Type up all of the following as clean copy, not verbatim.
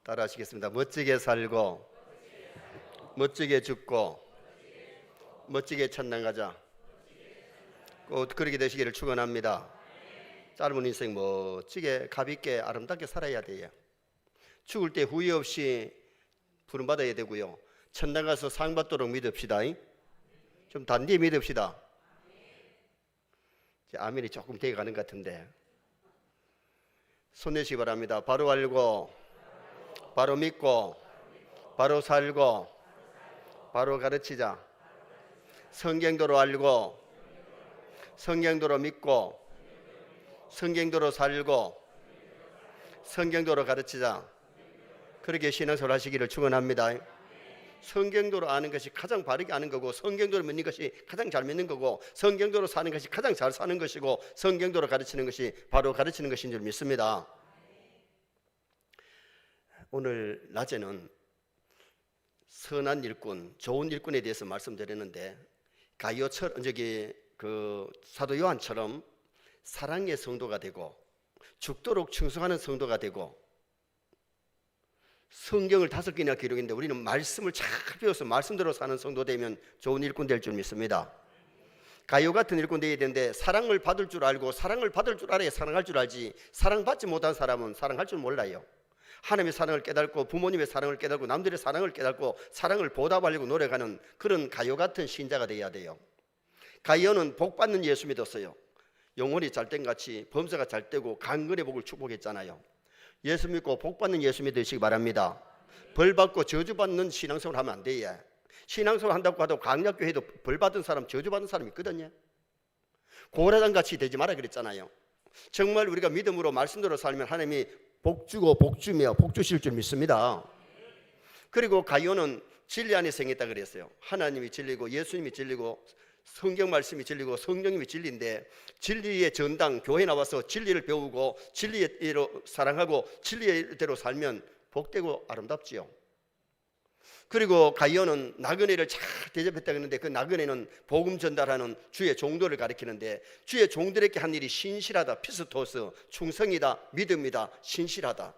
따라 하시겠습니다. 멋지게 살고 멋지게 죽고 멋지게 천당 가자. 꼭 그렇게 되시기를 축원합니다. 짧은 인생 멋지게 가볍게 아름답게 살아야 돼요. 죽을 때 후회 없이 부름받아야 되고요. 천당 가서 상 받도록 믿읍시다. 좀 단디에 믿읍시다. 아멘이 조금 되어가는 것 같은데 손 내시기 바랍니다. 바로 알고 바로 믿고 바로 살고 바로 가르치자. 성경도로 알고 성경도로 믿고 성경도로 살고 성경도로 가르치자. 그렇게 신앙생활 하시기를 축원합니다. 성경도로 아는 것이 가장 바르게 아는 거고, 성경도로 믿는 것이 가장 잘 믿는 거고, 성경도로 사는 것이 가장 잘 사는 것이고, 성경도로 가르치는 것이 바로 가르치는 것인 줄 믿습니다. 오늘 낮에는 선한 일꾼, 좋은 일꾼에 대해서 말씀드렸는데, 가이오처럼 사도 요한처럼 사랑의 성도가 되고 죽도록 충성하는 성도가 되고, 성경을 5개나 기록했는데 우리는 말씀을 잘 배워서 말씀대로 사는 성도 되면 좋은 일꾼 될 줄 믿습니다. 가이오 같은 일꾼 되어야 되는데, 사랑을 받을 줄 알고 사랑을 받을 줄 알아야 사랑할 줄 알지, 사랑받지 못한 사람은 사랑할 줄 몰라요. 하나님의 사랑을 깨닫고 부모님의 사랑을 깨닫고 남들의 사랑을 깨닫고 사랑을 보답하려고 노력하는 그런 가이오 같은 신자가 되어야 돼요. 가이오는 복받는 예수 믿었어요. 영혼이 잘된 같이 범사가 잘되고 강건의 복을 축복했잖아요. 예수 믿고 복받는 예수 믿으시기 바랍니다. 벌받고 저주받는 신앙생활 하면 안 돼요. 신앙생활 한다고 하도 강약교회도 벌받은 사람 저주받은 사람이 있거든요. 고라장같이 되지 마라 그랬잖아요. 정말 우리가 믿음으로 말씀대로 살면 하나님이 복주고 복주며 복주실 줄 믿습니다. 그리고 가이오는 진리 안에 생겼다 그랬어요. 하나님이 진리고 예수님이 진리고 성경 말씀이 진리고 성령님이 진리인데, 진리의 전당 교회 나와서 진리를 배우고 진리대로 사랑하고 진리대로 살면 복되고 아름답지요. 그리고 가이오는 나그네를 잘 대접했다고 했는데, 그 나그네는 복음 전달하는 주의 종들을 가리키는데, 주의 종들에게 한 일이 신실하다, 피스토스, 충성이다, 믿음이다, 신실하다.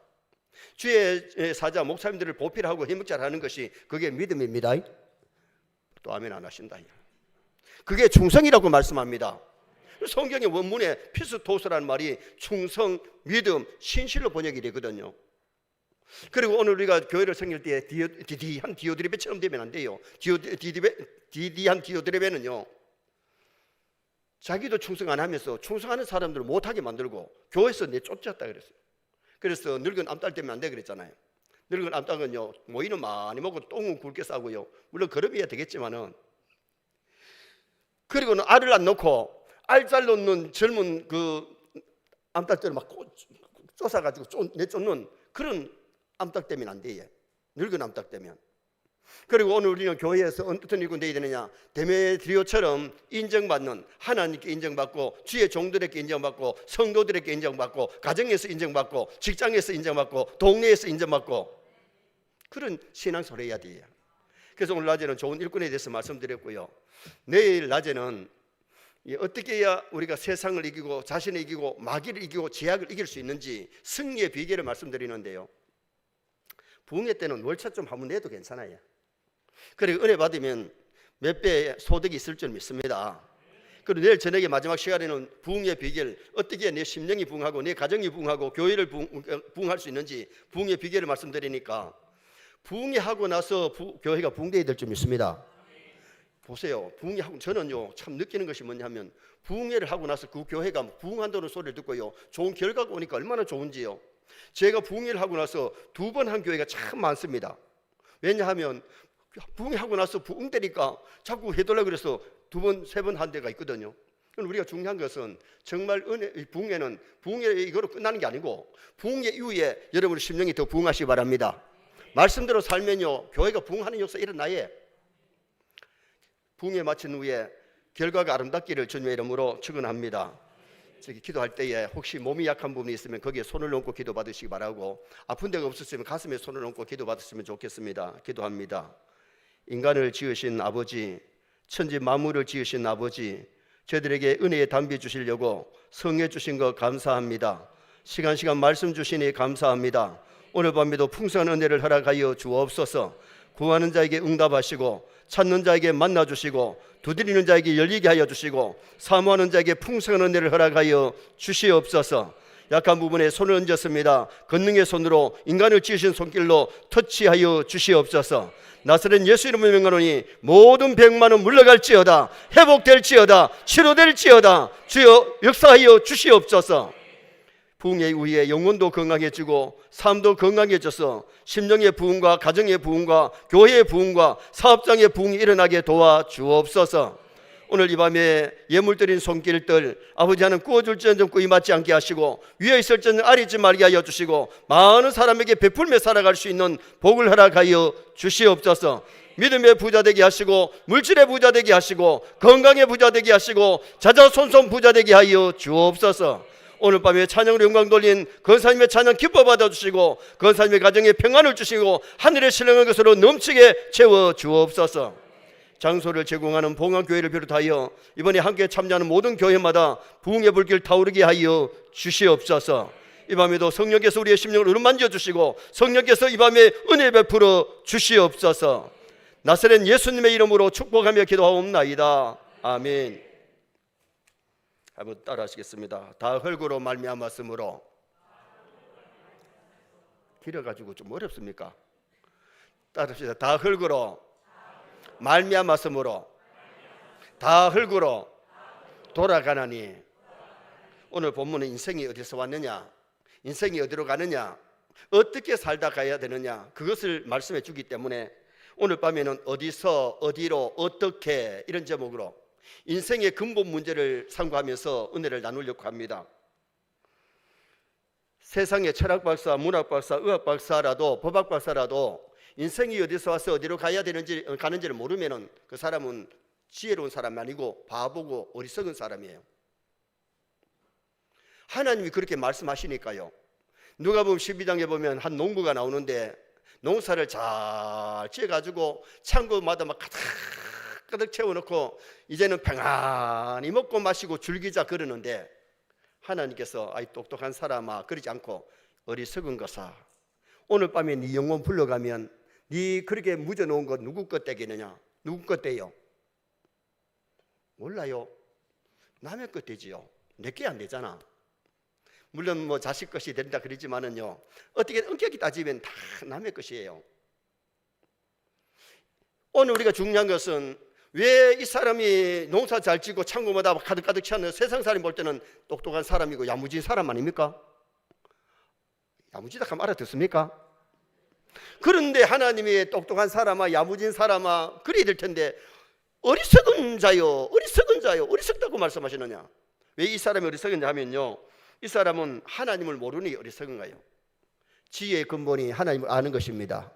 주의 사자 목사님들을 보필하고 힘묵잘하는 것이 그게 믿음입니다. 또 아멘 안 하신다. 그게 충성이라고 말씀합니다. 성경의 원문에 피스토스라는 말이 충성, 믿음, 신실로 번역이 되거든요. 그리고 오늘 우리가 교회를 섬길 때 디디한 디오드레베처럼 되면 안 돼요. 디디한 디오드레베는요, 자기도 충성 안 하면서 충성하는 사람들을 못하게 만들고 교회에서 내쫓았다 그랬어요. 그래서 늙은 암딸 되면 안 돼 그랬잖아요. 늙은 암딸은요, 모이는 많이 먹고 똥은 굵게 싸고요. 물론 그럼이야 되겠지만은, 그리고는 알을 안 넣고 알잘 놓는 젊은 그 암탉들을 막 쫓아가지고 내쫓는 그런 암탉 되면 안 돼요. 늙은 암탉 되면. 그리고 오늘 우리는 교회에서 어떤 일꾼 되어야 되느냐, 데메드리오처럼 인정받는, 하나님께 인정받고 주의 종들에게 인정받고 성도들에게 인정받고 가정에서 인정받고 직장에서 인정받고 동네에서 인정받고 그런 신앙생활을 해야 돼요. 그래서 오늘 낮에는 좋은 일꾼에 대해서 말씀드렸고요. 내일 낮에는 어떻게 해야 우리가 세상을 이기고 자신을 이기고 마귀를 이기고 제약을 이길 수 있는지 승리의 비결을 말씀드리는데요, 부흥회 때는 월차 좀 한번 내도 괜찮아요. 그리고 은혜 받으면 몇 배의 소득이 있을 줄 믿습니다. 그리고 내일 저녁에 마지막 시간에는 부흥의 비결, 어떻게 내 심령이 부흥하고 내 가정이 부흥하고 교회를 부흥할 수 있는지 부흥의 비결을 말씀드리니까, 부흥회 하고 나서 교회가 부흥되어야 될 줄 믿습니다. 보세요, 부흥회 하고 저는요 참 느끼는 것이 뭐냐면, 부흥회를 하고 나서 그 교회가 부흥한다는 소리를 듣고요 좋은 결과가 오니까 얼마나 좋은지요. 제가 부흥회를 하고 나서 2번 한 교회가 참 많습니다. 왜냐하면 부흥회 하고 나서 부흥되니까 자꾸 해달라고 그래서 2번, 3번 한 데가 있거든요. 우리가 중요한 것은 정말 부흥회는 부흥회 이거로 끝나는 게 아니고, 부흥회 이후에 여러분의 심령이 더 부흥하시기 바랍니다. 말씀대로 살면요 교회가 부흥하는 역사 일어나요. 부흥회 마친 후에 결과가 아름답기를 주님의 이름으로 축원합니다. 기도할 때에 혹시 몸이 약한 부분이 있으면 거기에 손을 얹고 기도 받으시기 바라고, 아픈 데가 없었으면 가슴에 손을 얹고 기도 받으시면 좋겠습니다. 기도합니다. 인간을 지으신 아버지, 천지 만물을 지으신 아버지, 저희들에게 은혜의 담비 주시려고 성해 주신 것 감사합니다. 시간 말씀 주시니 감사합니다. 오늘 밤에도 풍성한 은혜를 허락하여 주옵소서. 구하는 자에게 응답하시고 찾는 자에게 만나주시고 두드리는 자에게 열리게 하여 주시고 사모하는 자에게 풍성한 은혜를 허락하여 주시옵소서. 약한 부분에 손을 얹었습니다. 권능의 손으로 인간을 지으신 손길로 터치하여 주시옵소서. 나사렛 예수 이름으로 명하노니 모든 병만은 물러갈지어다, 회복될지어다, 치료될지어다. 주여 역사하여 주시옵소서. 부흥의 이후에 영혼도 건강해지고 삶도 건강해져서 심령의 부흥과 가정의 부흥과 교회의 부흥과 사업장의 부흥이 일어나게 도와주옵소서. 오늘 이 밤에 예물드린 손길들 아버지 하나님 구워줄지언정 꾸이 맞지 않게 하시고 위에 있을지언정 아리지 말게 하여 주시고 많은 사람에게 베풀며 살아갈 수 있는 복을 허락하여 주시옵소서. 믿음의 부자 되게 하시고 물질의 부자 되게 하시고 건강의 부자 되게 하시고 자자손손 부자 되게 하여 주옵소서. 오늘 밤에 찬양으로 영광 돌린 권사님의 찬양 기뻐 받아주시고 권사님의 가정에 평안을 주시고 하늘의 신령한 것으로 넘치게 채워 주옵소서. 장소를 제공하는 봉안교회를 비롯하여 이번에 함께 참여하는 모든 교회마다 부흥의 불길 타오르게 하여 주시옵소서. 이 밤에도 성령께서 우리의 심령을 어루만져 주시고 성령께서 이 밤에 은혜 베풀어 주시옵소서. 나사렛 예수님의 이름으로 축복하며 기도하옵나이다. 아멘. 한번 따라 하시겠습니다. 다 흙으로 말미암았으므로. 길어가지고 좀 어렵습니까? 따라합시다. 다 흙으로 말미암았으므로 다 흙으로 돌아가나니. 오늘 본문은 인생이 어디서 왔느냐, 인생이 어디로 가느냐, 어떻게 살다 가야 되느냐, 그것을 말씀해 주기 때문에 오늘 밤에는 어디서 어디로 어떻게 이런 제목으로 인생의 근본 문제를 상고하면서 은혜를 나누려고 합니다. 세상의 철학 박사, 문학 박사, 의학 박사라도 법학 박사라도 인생이 어디서 와서 어디로 가야 되는지 가는지를 모르면은 그 사람은 지혜로운 사람이 아니고 바보고 어리석은 사람이에요. 하나님이 그렇게 말씀하시니까요. 누가복음 12장에 보면 한 농부가 나오는데 농사를 잘 지어가지고 창고마다 막 가득 채워놓고 이제는 평안히 먹고 마시고 즐기자 그러는데 하나님께서 아이 똑똑한 사람아 그러지 않고 어리석은 것아 오늘 밤에 네 영혼 불러가면 네 그렇게 묻어놓은 것 누구 것 떼겠느냐? 누구 것 떼요? 몰라요. 남의 것 떼지요. 내게 안 되잖아. 물론 뭐 자식 것이 된다 그러지만은요 어떻게 엄격히 따지면 다 남의 것이에요. 오늘 우리가 중요한 것은 왜 이 사람이 농사 잘 짓고 창고마다 가득가득 채웠는 세상 사람이 볼 때는 똑똑한 사람이고 야무진 사람 아닙니까? 야무지다 하면 알아듣습니까? 그런데 하나님이 똑똑한 사람아 야무진 사람아 그래야 될 텐데 어리석은 자요 어리석은 자요 어리석다고 말씀하시느냐? 왜 이 사람이 어리석은냐 하면요 이 사람은 하나님을 모르니 어리석은 거예요. 지혜의 근본이 하나님을 아는 것입니다.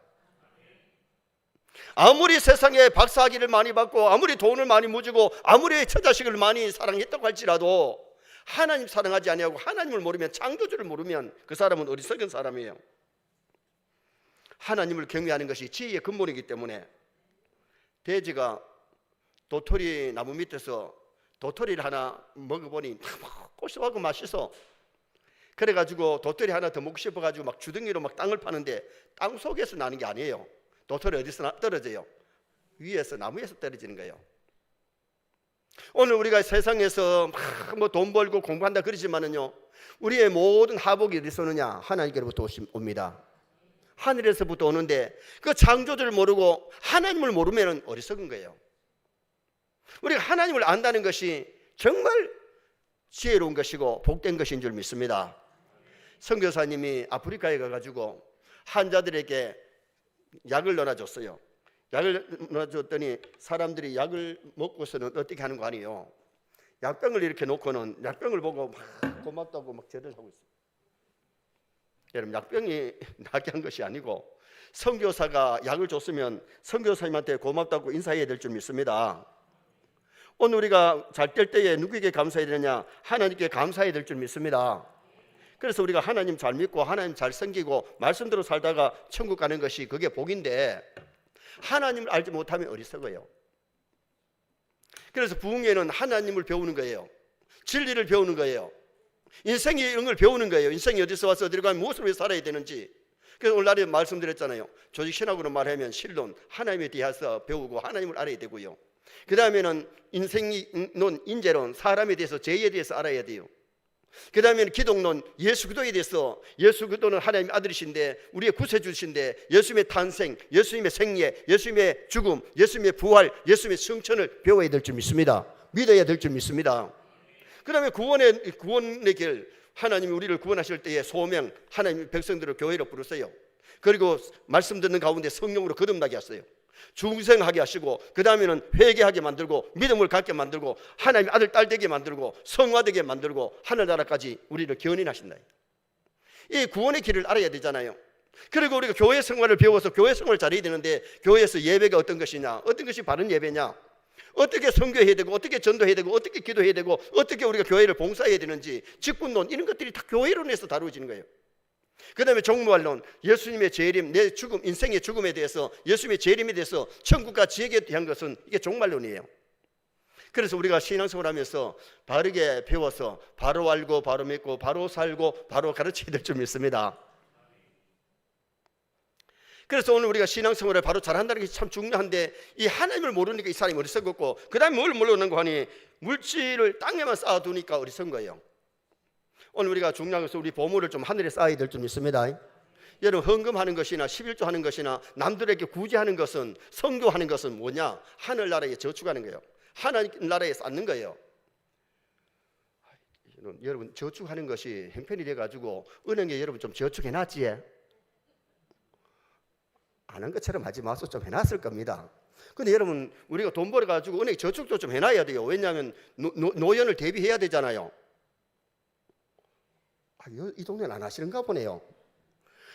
아무리 세상에 박사학위를 많이 받고 아무리 돈을 많이 모으고 아무리 처자식을 많이 사랑했다고 할지라도 하나님 사랑하지 아니하고 하나님을 모르면 창조주를 모르면 그 사람은 어리석은 사람이에요. 하나님을 경외하는 것이 지혜의 근본이기 때문에 돼지가 도토리 나무 밑에서 도토리를 하나 먹어보니 고소하고 맛있어. 그래가지고 도토리 하나 더 먹고 싶어가지고 막 주둥이로 막 땅을 파는데 땅 속에서 나는 게 아니에요. 도토리 어디서 떨어져요? 위에서 나무에서 떨어지는 거예요. 오늘 우리가 세상에서 막 뭐 돈 벌고 공부한다 그러지만은요 우리의 모든 하복이 어디서 오느냐? 하나님께로부터 옵니다. 하늘에서부터 오는데 그 창조주를 모르고 하나님을 모르면 어리석은 거예요. 우리가 하나님을 안다는 것이 정말 지혜로운 것이고 복된 것인 줄 믿습니다. 선교사님이 아프리카에 가가지고 환자들에게 약을 넣어줬어요. 약을 넣어줬더니 사람들이 약을 먹고서는 어떻게 하는 거 아니에요? 약병을 이렇게 놓고는 약병을 보고 막 고맙다고 막 절을 하고 있어요. 여러분 약병이 나게 한 것이 아니고 선교사가 약을 줬으면 선교사님한테 고맙다고 인사해야 될 줄 믿습니다. 오늘 우리가 잘 될 때에 누구에게 감사해야 되느냐? 하나님께 감사해야 될 줄 믿습니다. 그래서 우리가 하나님 잘 믿고 하나님 잘 섬기고 말씀대로 살다가 천국 가는 것이 그게 복인데 하나님을 알지 못하면 어리석어요. 그래서 부흥회는 하나님을 배우는 거예요. 진리를 배우는 거예요. 인생의 영을 배우는 거예요. 인생이 어디서 와서 어디로 가면 무엇을 위해 살아야 되는지 그래서 오늘날에 말씀드렸잖아요. 조직신학으로 말하면 신론, 하나님에 대해서 배우고 하나님을 알아야 되고요. 그 다음에는 인생론, 인재론, 사람에 대해서, 죄에 대해서 알아야 돼요. 그 다음에는 기독론, 예수 그리스도에 대해서, 예수 그리스도는 하나님의 아들이신데, 우리의 구세주신데, 예수님의 탄생, 예수님의 생애, 예수님의 죽음, 예수님의 부활, 예수님의 성천을 배워야 될 줄 믿습니다. 믿어야 될 줄 믿습니다. 그 다음에 구원의 길, 하나님이 우리를 구원하실 때의 소명, 하나님의 백성들을 교회로 부르세요. 그리고 말씀 듣는 가운데 성령으로 거듭나게 하세요. 중생하게 하시고, 그 다음에는 회개하게 만들고, 믿음을 갖게 만들고, 하나님의 아들 딸 되게 만들고, 성화되게 만들고, 하늘나라까지 우리를 견인하신다. 이 구원의 길을 알아야 되잖아요. 그리고 우리가 교회 생활을 배워서 교회 생활을 잘해야 되는데, 교회에서 예배가 어떤 것이냐, 어떤 것이 바른 예배냐, 어떻게 선교해야 되고, 어떻게 전도해야 되고, 어떻게 기도해야 되고, 어떻게 우리가 교회를 봉사해야 되는지, 직분론, 이런 것들이 다 교회론에서 다루어지는 거예요. 그 다음에 종말론, 예수님의 재림, 내 죽음, 인생의 죽음에 대해서, 예수님의 재림에 대해서, 천국과 지옥에 대한 것은 이게 종말론이에요. 그래서 우리가 신앙생활을 하면서 바르게 배워서 바로 알고 바로 믿고 바로 살고 바로 가르쳐야 될 줄 믿습니다. 그래서 오늘 우리가 신앙생활을 바로 잘한다는 게 참 중요한데, 이 하나님을 모르니까 이 사람이 어리석었고, 그 다음에 뭘 모르는 거 하니, 물질을 땅에만 쌓아두니까 어리석은 거예요. 오늘 우리가 중요한 것은 우리 보물을 좀 하늘에 쌓아야 될 줄 믿습니다. 여러분, 헌금하는 것이나 11조 하는 것이나 남들에게 구제하는 것은, 선교하는 것은 뭐냐? 하늘나라에 저축하는 거예요. 하늘나라에 쌓는 거예요. 여러분, 저축하는 것이 형편이 돼가지고 은행에 여러분 좀 저축해놨지? 안 한 것처럼 하지 마소. 좀 해놨을 겁니다. 근데 여러분, 우리가 돈 벌어가지고 은행에 저축도 좀 해놔야 돼요. 왜냐하면 노년을 대비해야 되잖아요. 이 동네는 안 하시는가 보네요.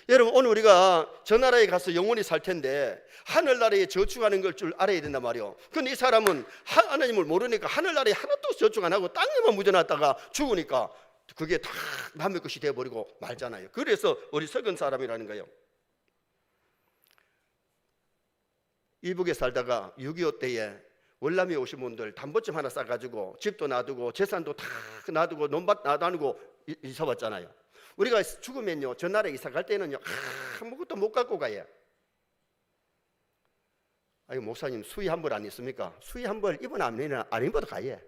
여러분, 오늘 우리가 저 나라에 가서 영원히 살 텐데 하늘나라에 저축하는 걸 줄 알아야 된단 말이에요. 근데 이 사람은 하나님을 모르니까 하늘나라에 하나도 저축 안 하고 땅에만 묻어놨다가 죽으니까 그게 다 남의 것이 돼버리고 말잖아요. 그래서 어리석은 사람이라는 거예요. 이북에 살다가 6.25 때에 월남에 오신 분들 담보점 하나 싸가지고 집도 놔두고 재산도 다 놔두고 논밭 놔두고 이사 왔잖아요. 우리가 죽으면요, 저 나라에 이사 갈 때는요, 아무것도 못 갖고 가요. 아이고, 목사님 수의 한 벌 안 있습니까? 수의 한 벌 입은 안 입어도 가요.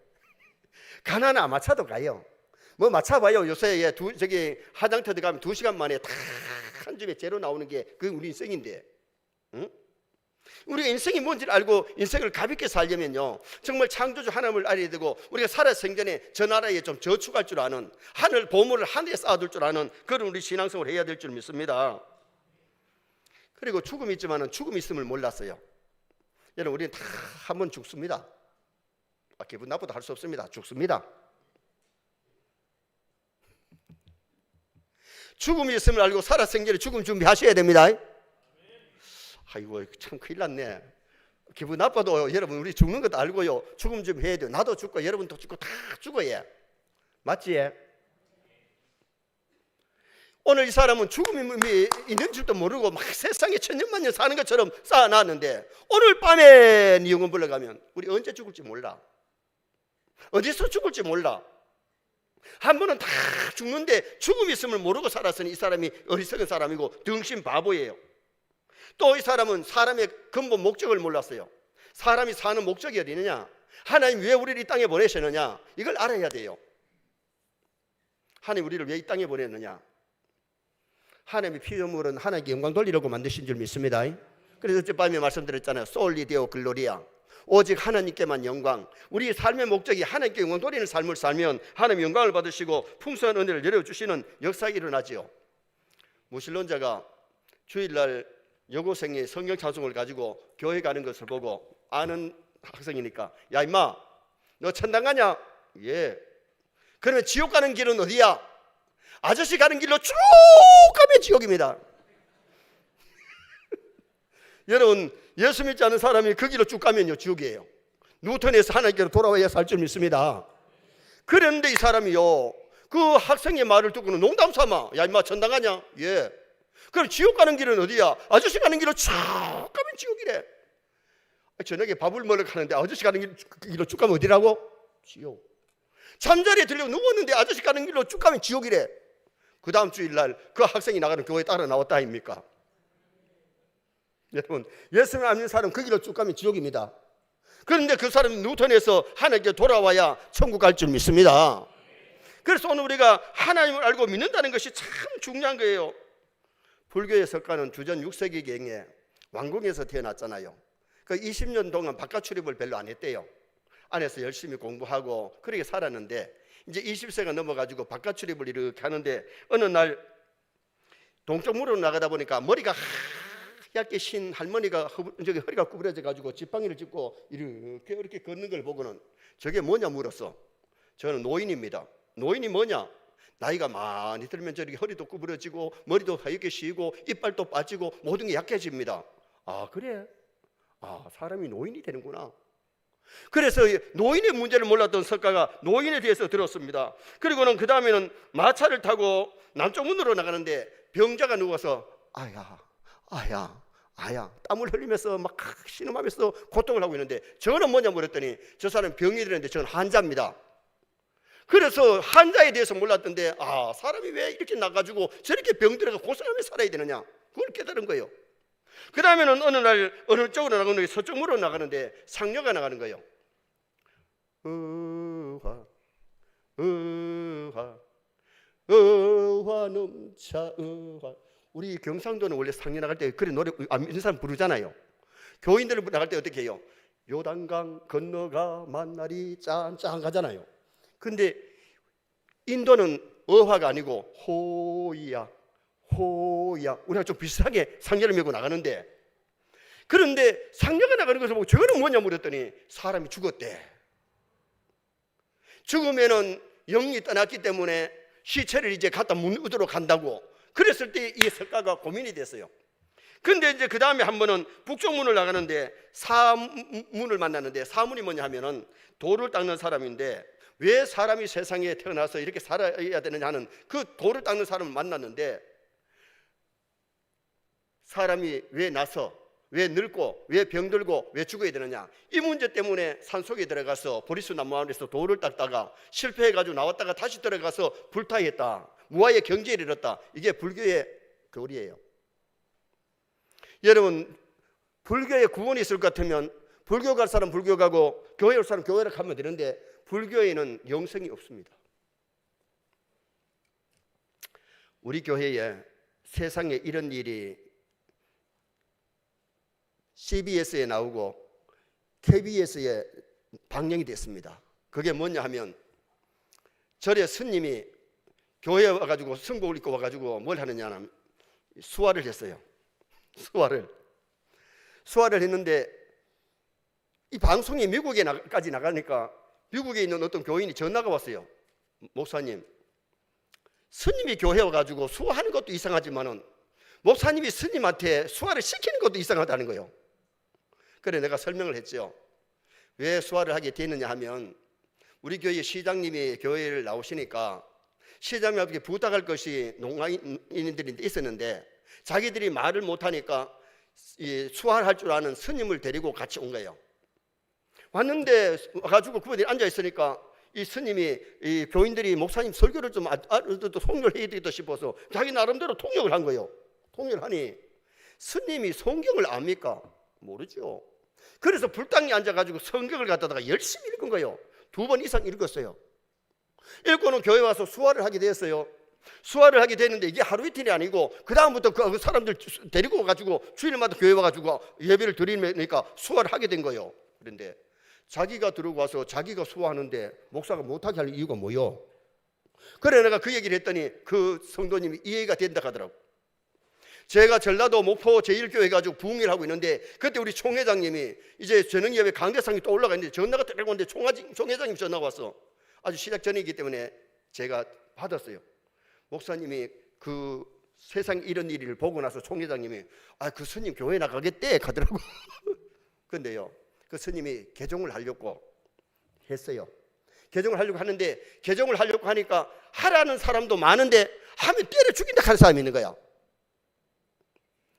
가난 아마차도 가요. 뭐 맞춰봐요. 요새 저기 화장터 들어가면 2시간 만에 다 한 집에 재료 나오는 게 그게 우리 인생인데, 응? 우리가 인생이 뭔지를 알고 인생을 가볍게 살려면요, 정말 창조주 하나님을 알아야 되고, 우리가 살아 생전에 저 나라에 좀 저축할 줄 아는, 하늘 보물을 하늘에 쌓아둘 줄 아는 그런 우리 신앙생활을 해야 될 줄 믿습니다. 그리고 죽음이 있지만 죽음이 있음을 몰랐어요. 여러분, 우리는 다 한 번 죽습니다. 기분 나쁘다 할 수 없습니다. 죽습니다. 죽음이 있음을 알고 살아 생전에 죽음 준비하셔야 됩니다. 아이고, 참 큰일 났네. 기분 나빠도 여러분, 우리 죽는 것도 알고요, 죽음 좀 해야 돼요. 나도 죽고 여러분도 죽고 다 죽어야. 맞지? 오늘 이 사람은 죽음이 있는 줄도 모르고 막 세상에 천년만년 사는 것처럼 쌓아놨는데, 오늘 밤에 네 영혼 불러가면 우리 언제 죽을지 몰라. 어디서 죽을지 몰라. 한 번은 다 죽는데 죽음이 있음을 모르고 살았으니 이 사람이 어리석은 사람이고 등신 바보예요. 또 이 사람은 사람의 근본 목적을 몰랐어요. 사람이 사는 목적이 어디 있느냐, 하나님 왜 우리를 이 땅에 보내셨느냐, 이걸 알아야 돼요. 하나님 우리를 왜 이 땅에 보냈느냐, 하나님의 피조물은 하나님께 영광 돌리려고 만드신 줄 믿습니다. 그래서 어젯밤에 말씀드렸잖아요. 솔리 데오 글로리아, 오직 하나님께만 영광. 우리의 삶의 목적이 하나님께 영광 돌리는 삶을 살면 하나님의 영광을 받으시고 풍성한 은혜를 내려주시는 역사가 일어나지요. 무신론자가 주일날 여고생의 성경 찬송을 가지고 교회 가는 것을 보고, 아는 학생이니까, 야 임마, 너 천당 가냐? 예. 그러면 지옥 가는 길은 어디야? 아저씨 가는 길로 쭉 가면 지옥입니다. 여러분, 예수 믿지 않는 사람이 그 길로 쭉 가면요, 지옥이에요. 뉴턴에서 하나님께로 돌아와야 살 줄 믿습니다. 그런데 이 사람이요, 그 학생의 말을 듣고는 농담 삼아, 야 임마 천당 가냐? 예. 그럼 지옥 가는 길은 어디야? 아저씨 가는 길로 쭉 가면 지옥이래. 저녁에 밥을 먹으러 가는데 아저씨 가는 길로 쭉 가면 어디라고? 지옥. 잠자리에 들려고 누웠는데 아저씨 가는 길로 쭉 가면 지옥이래. 그 다음 주일날 그 학생이 나가는 교회에 따라 나왔다 아닙니까? 여러분, 예수를 안 믿는 사람 그 길로 쭉 가면 지옥입니다. 그런데 그 사람이 뉴턴에서 하나님께 돌아와야 천국 갈 줄 믿습니다. 그래서 오늘 우리가 하나님을 알고 믿는다는 것이 참 중요한 거예요. 불교의 석가는 주전 6세기경에 왕궁에서 태어났잖아요. 그 20년 동안 바깥 출입을 별로 안 했대요. 안에서 열심히 공부하고 그렇게 살았는데 이제 20세가 넘어가지고 바깥 출입을 이렇게 하는데 어느 날 동쪽문으로 나가다 보니까 머리가 하얗게 신 할머니가 저기 허리가 구부러져 가지고 지팡이를 짚고 이렇게 걷는 걸 보고는 저게 뭐냐 물었어. 저는 노인입니다. 노인이 뭐냐? 나이가 많이 들면 저렇게 허리도 구부러지고 머리도 하얗게 쉬고 이빨도 빠지고 모든 게 약해집니다. 아, 그래? 아, 사람이 노인이 되는구나. 그래서 노인의 문제를 몰랐던 석가가 노인에 대해서 들었습니다. 그리고는 그 다음에는 마차를 타고 남쪽 문으로 나가는데 병자가 누워서 아야 땀을 흘리면서 막 신음하면서 고통을 하고 있는데 저는 뭐냐 물었더니 저 사람 병이 들었는데 저는 환자입니다. 그래서 환자에 대해서 몰랐던데 아, 사람이 왜 이렇게 나가지고 저렇게 병들어서 고생하며 살아야 되느냐, 그걸 깨달은 거예요. 그 다음에는 어느 날 어느 쪽으로 나가는데 서쪽으로 나가는데 상녀가 나가는 거예요. 의화 넘차 의화. 우리 경상도는 원래 상녀 나갈 때 그래 노래 안 믿는 사람 부르잖아요. 교인들 나갈 때 어떻게 해요? 요단강 건너가 만나리 짠짠 가잖아요. 근데 인도는 어화가 아니고 호이야 우리가 좀 비슷하게 상녀를 메고 나가는데, 그런데 상녀가 나가는 것을 보고 저거는 뭐냐 물었더니 사람이 죽었대. 죽으면은 영이 떠났기 때문에 시체를 이제 갖다 묻으러 간다고. 그랬을 때 이 석가가 고민이 됐어요. 근데 이제 그 다음에 한 번은 북쪽 문을 나가는데 사문을 만났는데, 사문이 뭐냐 하면은 돌을 닦는 사람인데 왜 사람이 세상에 태어나서 이렇게 살아야 되느냐 하는 그 돌을 닦는 사람을 만났는데, 사람이 왜 나서 왜 늙고 왜 병들고 왜 죽어야 되느냐, 이 문제 때문에 산속에 들어가서 보리수 나무 안에서 돌을 닦다가 실패해가지고 나왔다가 다시 들어가서 불타했다, 무아의 경지에 이르렀다. 이게 불교의 교리예요. 여러분, 불교에 구원이 있을 것 같으면 불교 갈 사람 불교 가고 교회 올 사람 교회를 가면 되는데 불교에는 영성이 없습니다. 우리 교회에 세상에 이런 일이 CBS에 나오고 KBS에 방영이 됐습니다. 그게 뭐냐 하면 절에 스님이 교회에 와가지고 승복을 입고 와가지고 뭘 하느냐면 수화를 했어요. 수화를 했는데 이 방송이 미국에까지 나가니까 미국에 있는 어떤 교인이 전화가 왔어요. 목사님, 스님이 교회에 와가지고 수화하는 것도 이상하지만은 목사님이 스님한테 수화를 시키는 것도 이상하다는 거예요. 그래 내가 설명을 했죠. 왜 수화를 하게 됐느냐 하면 우리 교회 시장님이 교회를 나오시니까 시장님에게 부탁할 것이 농가인들이 있었는데 자기들이 말을 못하니까 수화를 할 줄 아는 스님을 데리고 같이 온 거예요. 왔는데 와가지고 그분들이 앉아있으니까 이 스님이 이 교인들이 목사님 설교를 좀 통역을 해야 싶어서 자기 나름대로 통역을 한 거예요. 통역을 하니 스님이 성경을 압니까? 모르죠. 그래서 불당에 앉아가지고 성경을 갖다가 열심히 읽은 거예요. 2번 이상 읽었어요. 읽고는 교회 와서 수화를 하게 됐어요. 수화를 하게 됐는데 이게 하루 이틀이 아니고 그 다음부터 그 사람들 데리고 와가지고 주일마다 교회 와가지고 예배를 드리니까 수화를 하게 된 거예요. 그런데 자기가 들어오고 와서 자기가 수화하는데 목사가 못하게 할 이유가 뭐요? 그래 내가 그 얘기를 했더니 그 성도님이 이해가 된다 하더라고. 제가 전라도 목포 제1교회 가지고 부흥회를 하고 있는데 그때 우리 총회장님이 이제 전능예배 강대상이 또 올라가 있는데 전화가 들어오는데 총회장님 전화가 왔어. 아주 시작 전이기 때문에 제가 받았어요. 목사님이 그 세상 이런 일을 보고 나서 총회장님이 그 스님 교회 나가겠대 가더라고. 근데요 그 스님이 개종을 하려고 했어요. 개종을 하려고 하는데 개종을 하려고 하니까 하라는 사람도 많은데 하면 때려 죽인다 하는 사람이 있는 거야.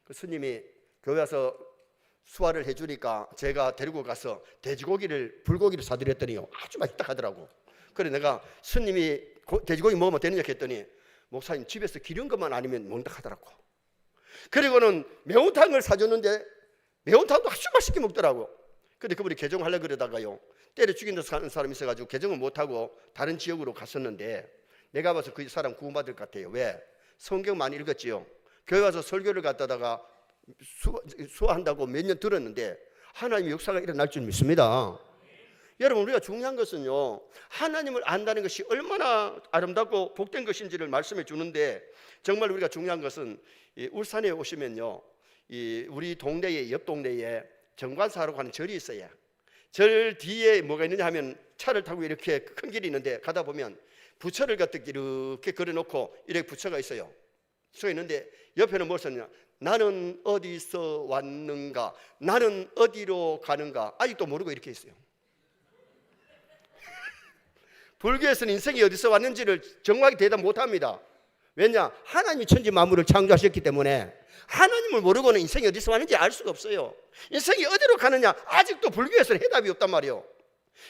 그 스님이 교회 와서 수화를 해주니까 제가 데리고 가서 불고기를 사드렸더니요 아주 맛있다 하더라고. 그래 내가 스님이 돼지고기 먹으면 되느냐 했더니 목사님 집에서 기른 것만 아니면 먹는다 하더라고. 그리고는 매운탕을 사줬는데 매운탕도 아주 맛있게 먹더라고. 근데 그분이 개종하려고 그러다가요, 때려 죽인다 사는 사람이 있어가지고 개종을 못하고 다른 지역으로 갔었는데, 내가 봐서 그 사람 구원받을 것 같아요. 왜? 성경 많이 읽었지요. 교회 와서 설교를 갖다가 수화한다고 몇 년 들었는데 하나님의 역사가 일어날 줄 믿습니다. 여러분, 우리가 중요한 것은요, 하나님을 안다는 것이 얼마나 아름답고 복된 것인지를 말씀해 주는데, 정말 우리가 중요한 것은 울산에 오시면요, 우리 동네에, 옆 동네에 정관사라고 하는 절이 있어요. 절 뒤에 뭐가 있느냐 하면 차를 타고 이렇게 큰 길이 있는데 가다 보면 부처를 갖다 이렇게 걸어놓고 이렇게 부처가 있어요. 서 있는데 옆에는 뭘 썼냐? 나는 어디서 왔는가? 나는 어디로 가는가? 아직도 모르고 이렇게 있어요. 불교에서는 인생이 어디서 왔는지를 정확히 대답 못합니다. 왜냐? 하나님이 천지 만물을 창조하셨기 때문에 하나님을 모르고는 인생이 어디서 왔는지 알 수가 없어요. 인생이 어디로 가느냐? 아직도 불교에서는 해답이 없단 말이에요.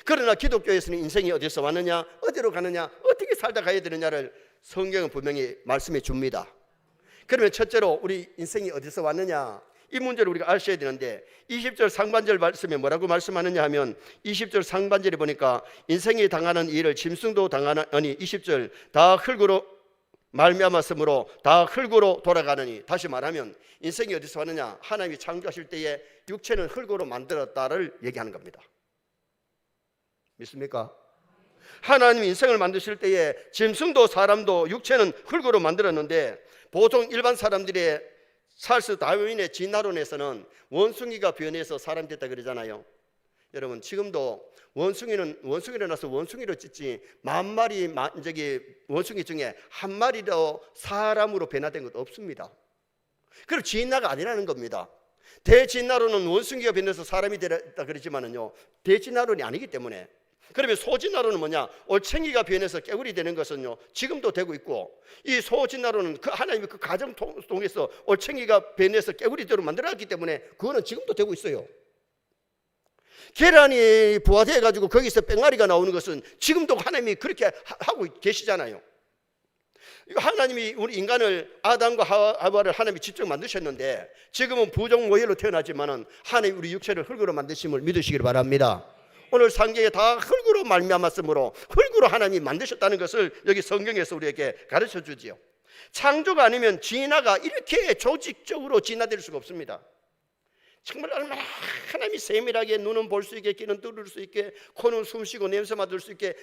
그러나 기독교에서는 인생이 어디서 왔느냐, 어디로 가느냐, 어떻게 살다 가야 되느냐를 성경은 분명히 말씀해 줍니다. 그러면 첫째로 우리 인생이 어디서 왔느냐, 이 문제를 우리가 아셔야 되는데, 20절 상반절 말씀에 뭐라고 말씀하느냐 하면, 20절 상반절에 보니까 인생이 당하는 일을 짐승도 당하니, 20절 다 흙으로 말미암았으므로 다 흙으로 돌아가느니, 다시 말하면 인생이 어디서 왔느냐, 하나님이 창조하실 때에 육체는 흙으로 만들었다를 얘기하는 겁니다. 믿습니까? 하나님이 인생을 만드실 때에 짐승도 사람도 육체는 흙으로 만들었는데, 보통 일반 사람들의 찰스 다윈의 진화론에서는 원숭이가 변해서 사람이 됐다 그러잖아요. 여러분, 지금도 원숭이를 낳아서 원숭이로 짓지 만 마리 원숭이 중에 한 마리도 사람으로 변화된 것도 없습니다. 그럼 진화가 아니라는 겁니다. 대진화론은 원숭이가 변해서 사람이 되었다 그러지만은요, 대진화론이 아니기 때문에. 그러면 소진화론은 뭐냐? 올챙이가 변해서 깨구리 되는 것은요, 지금도 되고 있고, 이 소진화론은 하나님이 그 과정 통해서 올챙이가 변해서 깨구리대로 만들어놨기 때문에 그거는 지금도 되고 있어요. 계란이 부화되어 가지고 거기서 뺑아리가 나오는 것은 지금도 하나님이 그렇게 하고 계시잖아요. 하나님이 우리 인간을, 아담과 하와를 하나님이 직접 만드셨는데, 지금은 부종 모혈로 태어나지만은 하나님 우리 육체를 흙으로 만드심을 믿으시길 바랍니다. 오늘 상경에 다 흙으로 말미암았으므로 흙으로 하나님이 만드셨다는 것을 여기 성경에서 우리에게 가르쳐 주지요. 창조가 아니면 진화가 이렇게 조직적으로 진화될 수가 없습니다. 정말 얼마나 하나님이 세밀하게 눈은 볼 수 있게, 귀는 들을 수 있게, 코는 숨쉬고 냄새 맡을 수 있게,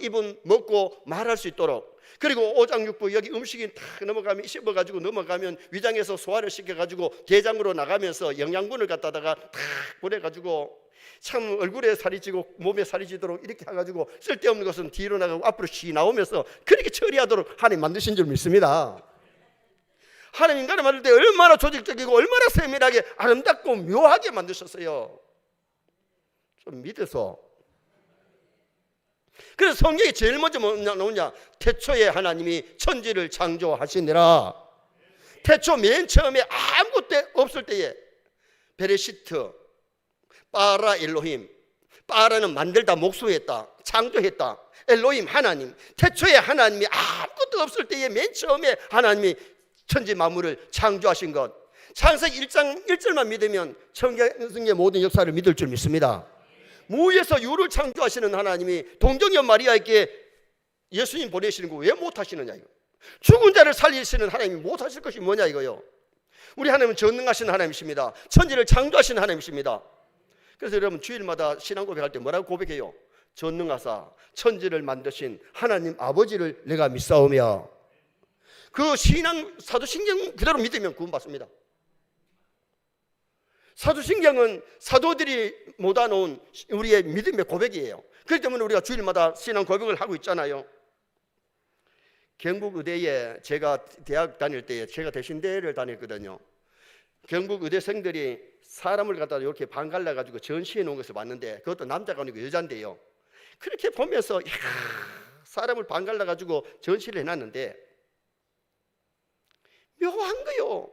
입은 먹고 말할 수 있도록, 그리고 오장육부 여기 음식이 탁 넘어가면, 씹어가지고 넘어가면 위장에서 소화를 시켜가지고 대장으로 나가면서 영양분을 갖다가 탁 보내가지고, 참 얼굴에 살이 찌고 몸에 살이 찌도록 이렇게 해가지고 쓸데없는 것은 뒤로 나가고 앞으로 씩 나오면서 그렇게 처리하도록 하나님 만드신 줄 믿습니다. 하나님 인간을 만들 때 얼마나 조직적이고 얼마나 세밀하게 아름답고 묘하게 만드셨어요. 좀 믿어서. 그래서 성경에 제일 먼저 뭐냐 나오냐, 태초에 하나님이 천지를 창조하시니라. 태초 맨 처음에 아무것도 없을 때에 베레시트 빠라 엘로힘, 빠라는 만들다, 목수했다, 창조했다. 엘로힘 하나님, 태초에 하나님이 아무것도 없을 때에 맨 처음에 하나님이 천지 만물을 창조하신 것. 창세기 1장 1절만 믿으면 성경의 모든 역사를 믿을 줄 믿습니다. 무에서 유를 창조하시는 하나님이 동정녀 마리아에게 예수님 보내시는 거 왜 못하시느냐 이거. 죽은 자를 살리시는 하나님이 못하실 것이 뭐냐 이거요. 우리 하나님은 전능하신 하나님이십니다. 천지를 창조하신 하나님이십니다. 그래서 여러분 주일마다 신앙 고백할 때 뭐라고 고백해요? 전능하사 천지를 만드신 하나님 아버지를 내가 믿사오며. 그 신앙 사도신경 그대로 믿으면 구원받습니다. 사도신경은 사도들이 모아놓은 우리의 믿음의 고백이에요. 그렇기 때문에 우리가 주일마다 신앙 고백을 하고 있잖아요. 경북의대에 제가 대학 다닐 때 제가 대신대를 다녔거든요. 경북의대생들이 사람을 갖다가 이렇게 반 갈라가지고 전시해 놓은 것을 봤는데, 그것도 남자가 아니고 여잔데요. 그렇게 보면서 사람을 반 갈라가지고 전시를 해놨는데 묘한 거요.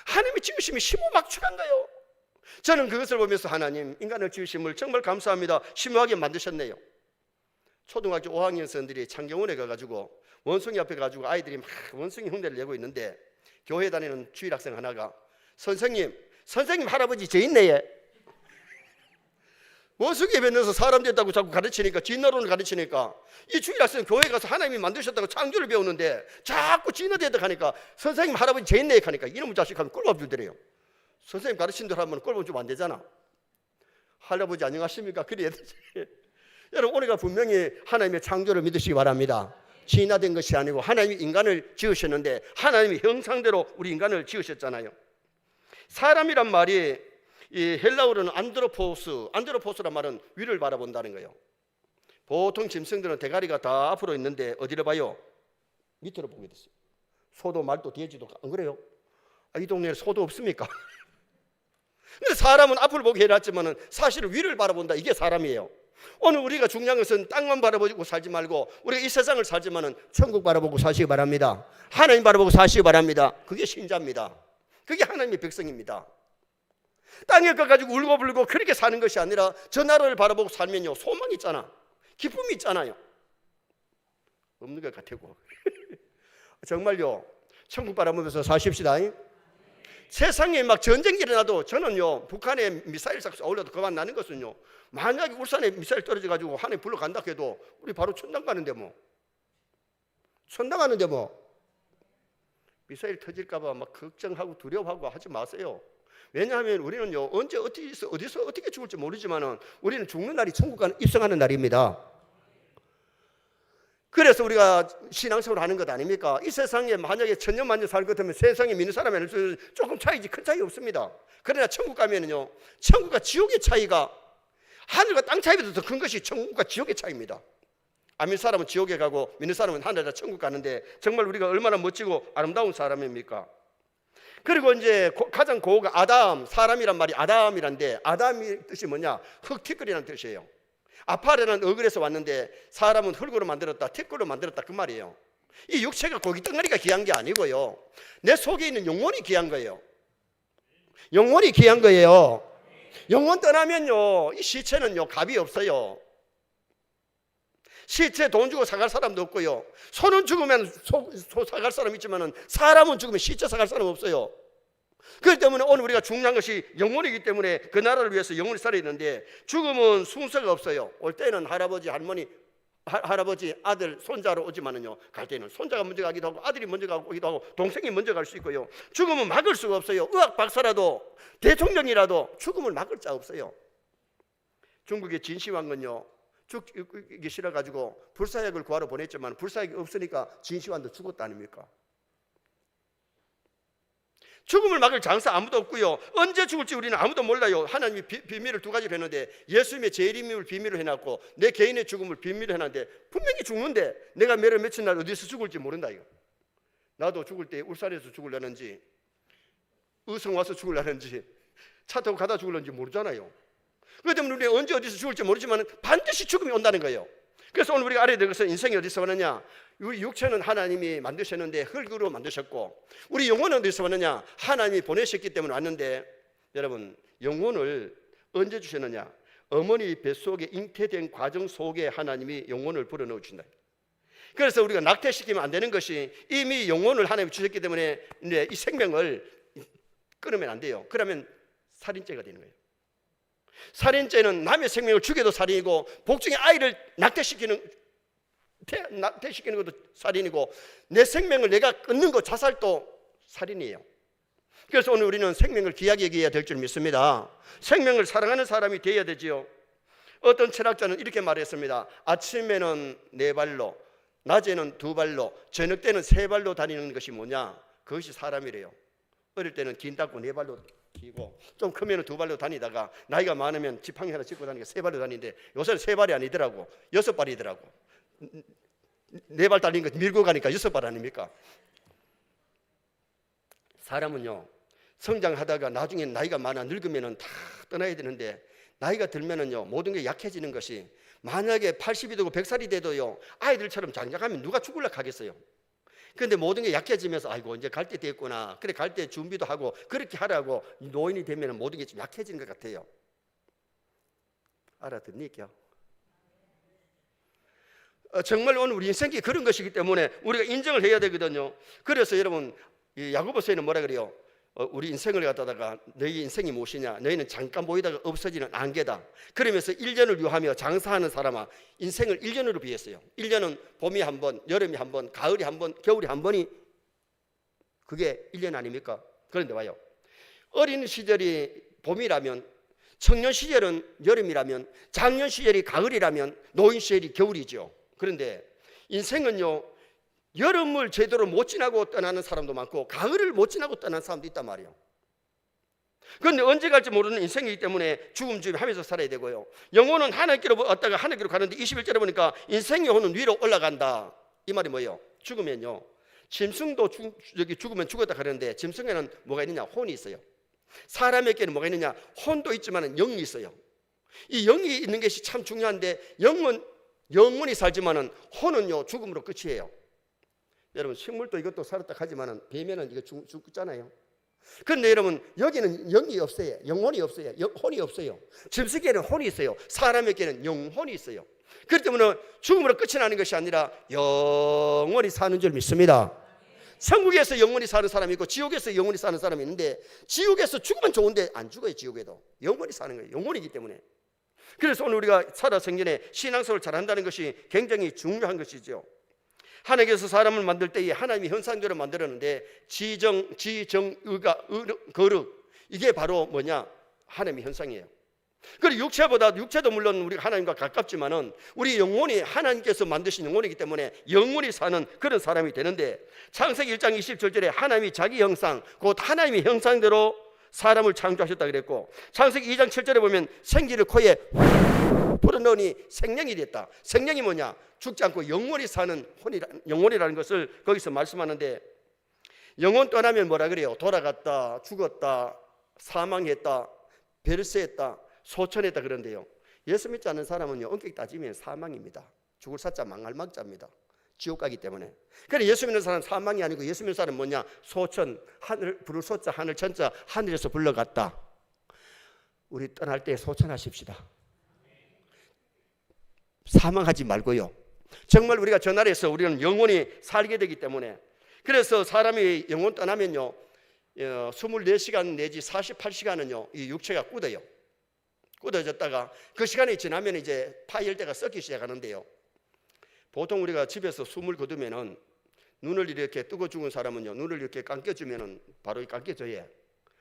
하나님이 지으심이 심오막측한 거요. 저는 그것을 보면서 하나님 인간을 지으심을 정말 감사합니다. 심오하게 만드셨네요. 초등학교 5학년 선들이 창경원에 가가지고 원숭이 앞에 가지고 아이들이 막 원숭이 흉내를 내고 있는데 교회 다니는 주일 학생 하나가 선생님 할아버지 저 있네. 원숭이 입에 넣어서 사람 됐다고 자꾸 가르치니까 진화론을 가르치니까 이 주일 학생 교회 가서 하나님이 만드셨다고 창조를 배우는데 자꾸 진화되다 하니까 선생님 할아버지 저 있네 하니까 이놈의 자식 하면 꼴밥 주더래요. 선생님 가르친 대로 하면 꼴밥 주면 안 되잖아. 할아버지 안녕하십니까? 그래야 되지. 여러분 우리가 분명히 하나님의 창조를 믿으시기 바랍니다. 진화된 것이 아니고 하나님이 인간을 지으셨는데 하나님의 형상대로 우리 인간을 지으셨잖아요. 사람이란 말이 이 헬라어로는 안드로포스란 말은 위를 바라본다는 거예요. 보통 짐승들은 대가리가 다 앞으로 있는데 어디를 봐요? 밑으로 보게 됐어요. 소도 말도 돼지도 안 그래요? 이 동네에 소도 없습니까? 근데 사람은 앞을 보게 해놨지만 사실은 위를 바라본다. 이게 사람이에요. 오늘 우리가 중요한 것은 땅만 바라보고 살지 말고 우리가 이 세상을 살지만 천국 바라보고 사시기 바랍니다. 하나님 바라보고 사시기 바랍니다. 그게 신자입니다. 그게 하나님의 백성입니다. 땅에 거 가지고 울고불고 그렇게 사는 것이 아니라 저 나라를 바라보고 살면요 소망이 있잖아. 기쁨이 있잖아요. 없는 것 같아요. 정말요 천국 바라보면서 사십시다. 세상에 막 전쟁이 일어나도 저는요 북한에 미사일 싹 쏘려도 그만 나는 것은요 만약에 울산에 미사일 떨어져 가지고 하늘에 불러간다 해도 우리 바로 천당 가는데 뭐 천당 가는데 뭐 미사일 터질까 봐 막 걱정하고 두려워하고 하지 마세요. 왜냐하면 우리는요 언제 어디서 어떻게 죽을지 모르지만 우리는 죽는 날이 천국 입성하는 날입니다. 그래서 우리가 신앙생활을 하는 것 아닙니까? 이 세상에 만약에 천년만년 살 것 같으면 세상에 믿는 사람에는 조금 차이지 큰 차이 없습니다. 그러나 천국 가면은요 천국과 지옥의 차이가 하늘과 땅 차이보다 더 큰 것이 천국과 지옥의 차이입니다. 안 믿는 사람은 지옥에 가고 믿는 사람은 하늘에다 천국 가는데 정말 우리가 얼마나 멋지고 아름다운 사람입니까? 그리고 이제 가장 고가 아담, 사람이란 말이 아담이란데 아담이 뜻이 뭐냐? 흙티끌이라는 뜻이에요. 아파라는 어글에서 왔는데 사람은 흙으로 만들었다, 티끌로 만들었다 그 말이에요. 이 육체가 고기 덩어리가 귀한 게 아니고요. 내 속에 있는 영혼이 귀한 거예요. 영혼이 귀한 거예요. 영혼 떠나면요 이 시체는요 값이 없어요. 시체 돈 주고 사갈 사람도 없고요. 소는 죽으면 소 사갈 사람 있지만 사람은 죽으면 시체 사갈 사람 없어요. 그렇기 때문에 오늘 우리가 중요한 것이 영혼이기 때문에 그 나라를 위해서 영혼이 살아야 되는데 죽음은 순서가 없어요. 올 때는 할아버지 할머니 할아버지 아들 손자로 오지만은요 갈 때는 손자가 먼저 가기도 하고 아들이 먼저 가기도 하고 동생이 먼저 갈 수 있고요. 죽음은 막을 수가 없어요. 의학 박사라도 대통령이라도 죽음을 막을 자 없어요. 중국의 진시황은요 죽기 싫어가지고 불사약을 구하러 보냈지만 불사약이 없으니까 진시황도 죽었다 아닙니까? 죽음을 막을 장사 아무도 없고요. 언제 죽을지 우리는 아무도 몰라요. 하나님이 비밀을 두 가지로 했는데 예수님의 재림을 비밀로 해놨고 내 개인의 죽음을 비밀로 해놨는데 분명히 죽는데 내가 매일 며칠 날 어디서 죽을지 모른다 이거. 나도 죽을 때 울산에서 죽으려는지 의성 와서 죽으려는지 차 타고 가다 죽으려는지 모르잖아요. 그렇기 때문에 우리가 언제 어디서 죽을지 모르지만 반드시 죽음이 온다는 거예요. 그래서 오늘 우리가 알아야 될 것은 인생이 어디서 오느냐. 우리 육체는 하나님이 만드셨는데 흙으로 만드셨고 우리 영혼은 어디서 왔느냐. 하나님이 보내셨기 때문에 왔는데 여러분 영혼을 언제 주셨느냐. 어머니 뱃속에 잉태된 과정 속에 하나님이 영혼을 불어넣어 주신다. 그래서 우리가 낙태시키면 안 되는 것이 이미 영혼을 하나님이 주셨기 때문에 이제 이 생명을 끊으면 안 돼요. 그러면 살인죄가 되는 거예요. 살인죄는 남의 생명을 죽여도 살인이고 복중에 아이를 낙태시키는 것도 살인이고 내 생명을 내가 끊는 것 자살도 살인이에요. 그래서 오늘 우리는 생명을 귀하게 여겨야 될 줄 믿습니다. 생명을 사랑하는 사람이 되어야 되지요. 어떤 철학자는 이렇게 말했습니다. 아침에는 4발로 낮에는 2발로 저녁 때는 3발로 다니는 것이 뭐냐. 그것이 사람이래요. 어릴 때는 긴 닦고 4발로 기고 좀 크면 2발로 다니다가 나이가 많으면 지팡이 하나 짚고 다니니까 3발로 다니는데 요새는 3발이 아니더라고. 6발이더라고. 4발 달린 거 밀고 가니까 6발 아닙니까? 사람은요 성장하다가 나중에 나이가 많아 늙으면 다 떠나야 되는데 나이가 들면은요 모든 게 약해지는 것이 만약에 80이 되고 100살이 돼도요 아이들처럼 장작하면 누가 죽으려고 하겠어요. 그런데 모든 게 약해지면서 아이고 이제 갈 때 됐구나. 그래 갈 때 준비도 하고 그렇게 하라고 노인이 되면 모든 게 좀 약해지는 것 같아요. 알아듣니까? 정말 오늘 우리 인생이 그런 것이기 때문에 우리가 인정을 해야 되거든요. 그래서 여러분, 이 야고보서에는 뭐라 그래요? 우리 인생을 갖다가 너희 인생이 무엇이냐? 너희는 잠깐 보이다가 없어지는 안개다. 그러면서 1년을 유하며 장사하는 사람아, 인생을 1년으로 비했어요. 1년은 봄이 한 번, 여름이 한 번, 가을이 한 번, 겨울이 한 번이 그게 1년 아닙니까? 그런데 봐요, 어린 시절이 봄이라면, 청년 시절은 여름이라면, 장년 시절이 가을이라면, 노인 시절이 겨울이죠. 그런데 인생은요, 여름을 제대로 못 지나고 떠나는 사람도 많고 가을을 못 지나고 떠나는 사람도 있단 말이에요. 그런데 언제 갈지 모르는 인생이기 때문에 죽음 준비하면서 살아야 되고요. 영혼은 하나님께로 왔다가 하나님께로 가는데 21절에 보니까 인생의 영혼은 위로 올라간다. 이 말이 뭐예요? 죽으면요, 짐승도 죽으면 죽었다 그러는데 짐승에는 뭐가 있느냐? 혼이 있어요. 사람에게는 뭐가 있느냐? 혼도 있지만 영이 있어요. 이 영이 있는 것이 참 중요한데 영원히 살지만은 혼은요 죽음으로 끝이에요. 여러분, 식물도 이것도 살았다 하지만은 뱀에는 이거 죽잖아요. 그런데 여러분, 여기는 영이 없어요. 영혼이 없어요. 혼이 없어요. 짐승에게는 혼이 있어요. 사람에게는 영혼이 있어요. 그렇기 때문에 죽음으로 끝이 나는 것이 아니라 영원히 사는 줄 믿습니다. 천국에서 영원히 사는 사람이 있고 지옥에서 영원히 사는 사람이 있는데, 지옥에서 죽으면 좋은데 안 죽어요. 지옥에도 영원히 사는 거예요. 영원이기 때문에. 그래서 오늘 우리가 살아 생전에 신앙생활을 잘한다는 것이 굉장히 중요한 것이죠. 하나님께서 사람을 만들 때에 하나님이 형상대로 만들었는데 지정의가 거룩, 이게 바로 뭐냐? 하나님의 형상이에요. 그리고 육체도 물론 우리가 하나님과 가깝지만은 우리 영혼이 하나님께서 만드신 영혼이기 때문에 영원히 사는 그런 사람이 되는데, 창세기 1장 27절에 하나님이 자기 형상, 곧 하나님의 형상대로 사람을 창조하셨다 그랬고, 창세기 2장 7절에 보면 생기를 코에 불어넣으니 생명이 됐다. 생명이 뭐냐? 죽지 않고 영원히 사는 영혼이라는 것을 거기서 말씀하는데, 영혼 떠나면 뭐라 그래요? 돌아갔다, 죽었다, 사망했다, 별세했다, 소천했다 그런데요, 예수 믿지 않는 사람은요, 엄격히 따지면 사망입니다. 죽을 사자 망할 망자입니다. 지옥 가기 때문에. 그래, 예수 믿는 사람은 사망이 아니고 예수 믿는 사람은 뭐냐? 소천, 하늘 부를 소자, 하늘 천자, 하늘에서 불러갔다. 우리 떠날 때 소천하십시다. 사망하지 말고요. 정말 우리가 저 나라에서 우리는 영원히 살게 되기 때문에, 그래서 사람이 영혼 떠나면요 24시간 내지 48시간은요 이 육체가 굳어졌다가 그 시간이 지나면 이제 파열대가 썩기 시작하는데요, 보통 우리가 집에서 숨을 거두면은 눈을 이렇게 뜨고 죽은 사람은요 눈을 이렇게 감겨주면은 바로 감겨져요.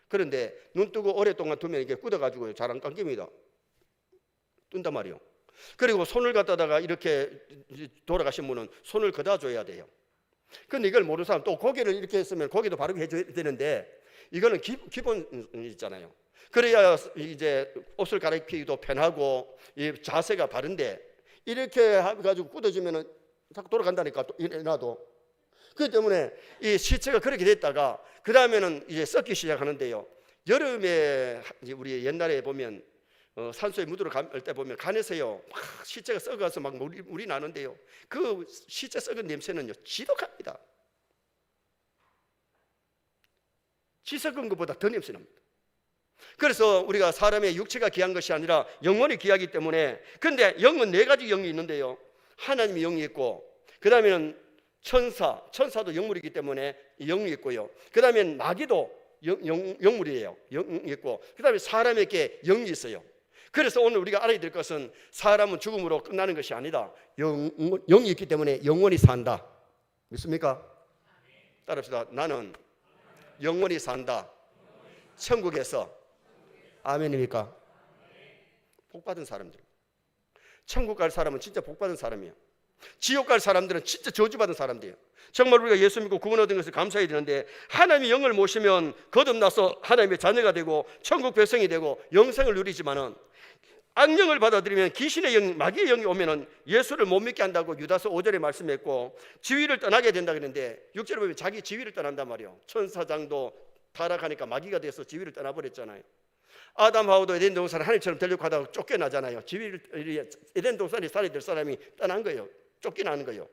그런데 눈 뜨고 오랫동안 두면 이게 굳어가지고 잘 안 감깁니다. 뜬단 말이에요. 그리고 손을 갖다가 이렇게 돌아가신 분은 손을 그다 줘야 돼요. 근데 이걸 모르는 사람, 또 고개를 이렇게 했으면 고개도 바르게 해줘야 되는데, 이거는 기본 있잖아요. 그래야 이제 옷을 갈아입기도 편하고 이 자세가 바른데, 이렇게 해가지고 굳어주면은 자꾸 돌아간다니까, 또 일어나도. 그렇기 때문에 이 시체가 그렇게 됐다가 그 다음에는 이제 썩기 시작하는데요, 여름에 우리 옛날에 보면 산소에 묻으러 갈 때 보면 간에서요 막 시체가 썩어서 막 물이 나는데요, 그 시체 썩은 냄새는요 지독합니다. 지 썩은 것보다 더 냄새 납니다. 그래서 우리가 사람의 육체가 귀한 것이 아니라 영혼이 귀하기 때문에, 근데 영은 4가지 영이 있는데요, 하나님의 영이 있고, 그 다음에는 천사도 영물이기 때문에 영이 있고요, 그 다음에는 마귀도 영물이에요. 영이 있고, 그 다음에 사람에게 영이 있어요. 그래서 오늘 우리가 알아야 될 것은 사람은 죽음으로 끝나는 것이 아니다. 영이 있기 때문에 영원히 산다. 믿습니까? 따라합시다. 나는 영원히 산다. 천국에서. 아멘입니까? 복받은 사람들. 천국 갈 사람은 진짜 복받은 사람이에요. 지옥 갈 사람들은 진짜 저주받은 사람들이에요. 정말 우리가 예수 믿고 구원 얻은 것을 감사해야 되는데, 하나님의 영을 모시면 거듭나서 하나님의 자녀가 되고 천국 백성이 되고 영생을 누리지만은, 악령을 받아들이면 귀신의 영, 마귀의 영이 오면은 예수를 못 믿게 한다고 유다서 5절에 말씀했고, 지위를 떠나게 된다 그랬는데 6절에 보면 자기 지위를 떠난단 말이에요. 천사장도 타락하니까 마귀가 돼서 지위를 떠나버렸잖아요. 아담 하와도 에덴 동산을 하늘처럼 되려고 하다가 쫓겨나잖아요. 지위를 에덴 동산에 살아야 될 사람이 떠난 거예요. 쫓겨나는 거예요.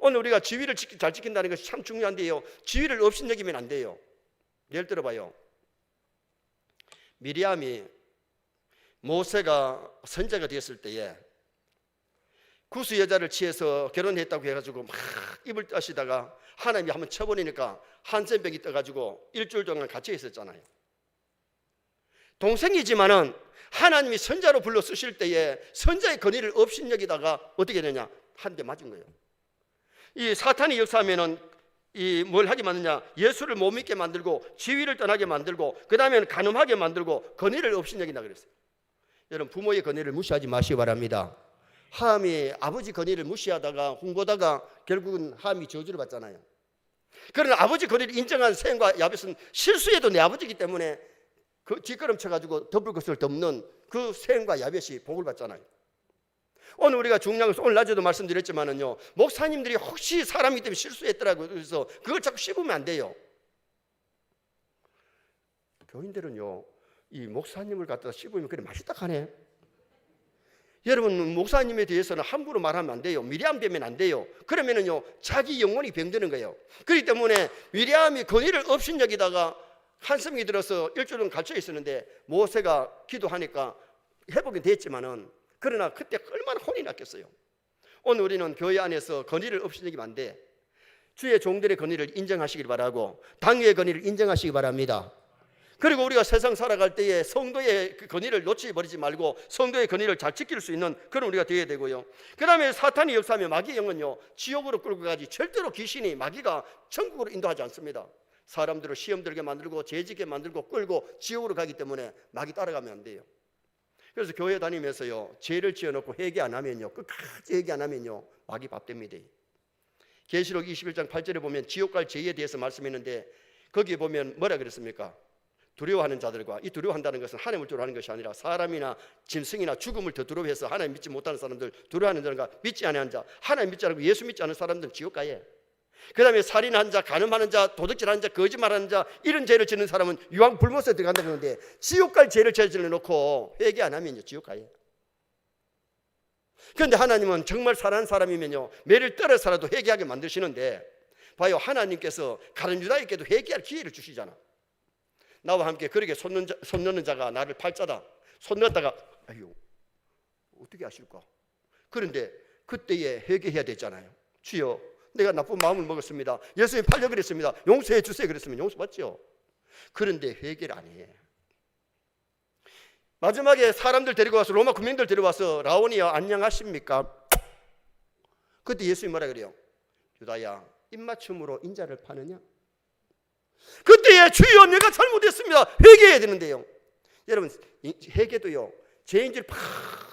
오늘 우리가 지위를 잘 지킨다는 것이 참 중요한데요, 지위를 업신여기면 안 돼요. 예를 들어봐요, 미리암이 모세가 선자가 되었을 때에 구수 여자를 취해서 결혼했다고 해가지고 막 입을 떠시다가 하나님이 한번 쳐버리니까 한센병이 떠가지고 일주일 동안 갇혀 있었잖아요. 동생이지만은 하나님이 선자로 불러 쓰실 때에 선자의 권위를 업신여기다가 어떻게 되냐? 한 대 맞은 거예요. 이 사탄이 역사하면은 이 뭘 하게 만드냐? 예수를 못 믿게 만들고 지위를 떠나게 만들고 그 다음에는 간음하게 만들고 권위를 업신여긴다 그랬어요. 여러분, 부모의 권위를 무시하지 마시기 바랍니다. 함이 아버지 권위를 무시하다가 홍보다가 결국은 함이 저주를 받잖아요. 그러나 아버지 권위를 인정한 셈과 야벳은 실수해도 내 아버지이기 때문에 그 뒷걸음 쳐가지고 덮을 것을 덮는 그 셈과 야벳이 복을 받잖아요. 오늘 우리가 중요한 것은 오늘 낮에도 말씀드렸지만은요, 목사님들이 혹시 사람이기 때문에 실수했더라고요. 그래서 그걸 자꾸 씹으면 안 돼요. 교인들은요, 이 목사님을 갖다 씹으면 그래 맛있다 하네. 여러분, 목사님에 대해서는 함부로 말하면 안 돼요. 미리암되면 안 돼요. 그러면은요 자기 영혼이 병드는 거예요. 그렇기 때문에 미리암이 권위를 업신여기다가 한섬이 들어서 일주일은 갇혀 있었는데 모세가 기도하니까 회복이 됐지만은 그러나 그때 얼마나 혼이 났겠어요. 오늘 우리는 교회 안에서 권위를 업신여기면 안 돼. 주의 종들의 권위를 인정하시길 바라고 당위의 권위를 인정하시기 바랍니다. 그리고 우리가 세상 살아갈 때에 성도의 그 권위를 놓치버리지 말고 성도의 권위를 잘 지킬 수 있는 그런 우리가 되어야 되고요. 그 다음에 사탄이 역사하며 마귀의 영은요 지옥으로 끌고 가지 절대로 귀신이 마귀가 천국으로 인도하지 않습니다. 사람들을 시험 들게 만들고 죄짓게 만들고 끌고 지옥으로 가기 때문에 마귀 따라가면 안 돼요. 그래서 교회 다니면서요 죄를 지어놓고 회개 안 하면요 끝까지 회개 안 하면요 마귀 밥 됩니다. 계시록 21장 8절에 보면 지옥 갈 죄에 대해서 말씀했는데 거기에 보면 뭐라 그랬습니까? 두려워하는 자들과, 이 두려워한다는 것은 하나님을 두려워하는 것이 아니라 사람이나 짐승이나 죽음을 더 두려워해서 하나님 믿지 못하는 사람들, 두려워하는 자들과 믿지 않는 자, 하나님 믿지 않고 예수 믿지 않는 사람들은 지옥 가요. 그 다음에 살인하는 자, 간음하는 자, 도둑질하는 자, 거짓말하는 자, 이런 죄를 짓는 사람은 유황 불못에 들어간다 그러는데 지옥 갈 죄를 저질러 놓고 회개 안 하면요 지옥 가요. 그런데 하나님은 정말 사랑하는 사람이면요 매를 떨어서라도 회개하게 만드시는데 봐요, 하나님께서 가룟 유다에게도 회개할 기회를 주시잖아. 나와 함께 그렇게 손 넣는 자가 나를 팔자다. 손 넣었다가 아유 어떻게 하실까? 그런데 그때에 회개해야 되잖아요. 주여 내가 나쁜 마음을 먹었습니다. 예수님 팔려 그랬습니다. 용서해 주세요 그랬으면 용서받죠. 그런데 회개를 안 해. 마지막에 사람들 데리고 와서 로마 군민들 데려와서 라오니아 안녕하십니까? 그때 예수님이 뭐라 그래요? 유다야 입맞춤으로 인자를 파느냐? 그때에 주여 내가 잘못했습니다. 회개해야 되는데요. 여러분 회개도요 죄인질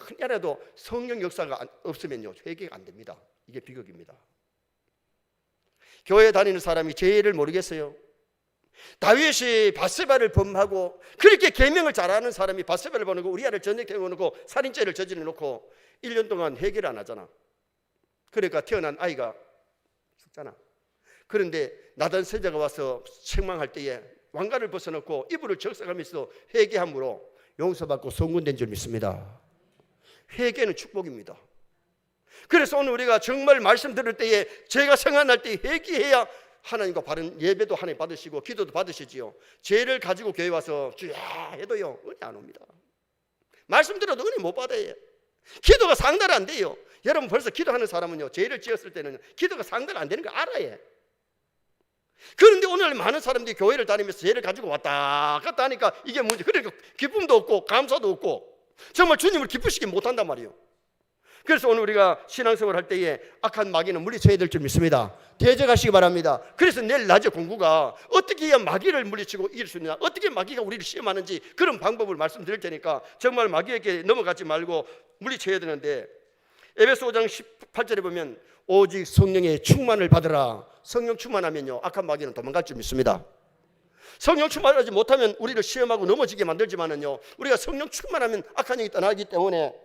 팍이라도 성령 역사가 없으면요 회개가 안 됩니다. 이게 비극입니다. 교회 다니는 사람이 죄를 모르겠어요? 다윗이 밧세바를 범하고 그렇게 계명을 잘하는 사람이 밧세바를 범하고 우리아를 전쟁터에 놓고 살인죄를 저질러 놓고 1년 동안 회개를 안 하잖아. 그러니까 태어난 아이가 죽잖아. 그런데 나단 세자가 와서 책망할 때에 왕관을 벗어놓고 이불을 적셔가면서 회개함으로 용서받고 성군된 줄 믿습니다. 회개는 축복입니다. 그래서 오늘 우리가 정말 말씀 들을 때에 죄가 생각날 때 회개해야 하나님과 바른 예배도 하나님 받으시고 기도도 받으시지요. 죄를 가지고 교회 와서 주야 해도요 은혜 안 옵니다. 말씀 들어도 은혜 못 받아요. 기도가 상달 안 돼요. 여러분 벌써 기도하는 사람은요 죄를 지었을 때는 기도가 상달 안 되는 거 알아요. 그런데 오늘 많은 사람들이 교회를 다니면서 죄를 가지고 왔다 갔다 하니까 이게 문제. 그러니까 기쁨도 없고 감사도 없고 정말 주님을 기쁘시게 못한단 말이에요. 그래서 오늘 우리가 신앙생활 할 때에 악한 마귀는 물리쳐야 될 줄 믿습니다. 대적하시기 바랍니다. 그래서 내일 낮에 공부가 어떻게 해야 마귀를 물리치고 이길 수 있느냐, 어떻게 마귀가 우리를 시험하는지 그런 방법을 말씀드릴 테니까 정말 마귀에게 넘어가지 말고 물리쳐야 되는데 에베소 5장 18절에 보면 오직 성령의 충만을 받으라. 성령 충만하면요 악한 마귀는 도망갈 줄 믿습니다. 성령 충만하지 못하면 우리를 시험하고 넘어지게 만들지만은요 우리가 성령 충만하면 악한 영이 떠나기 때문에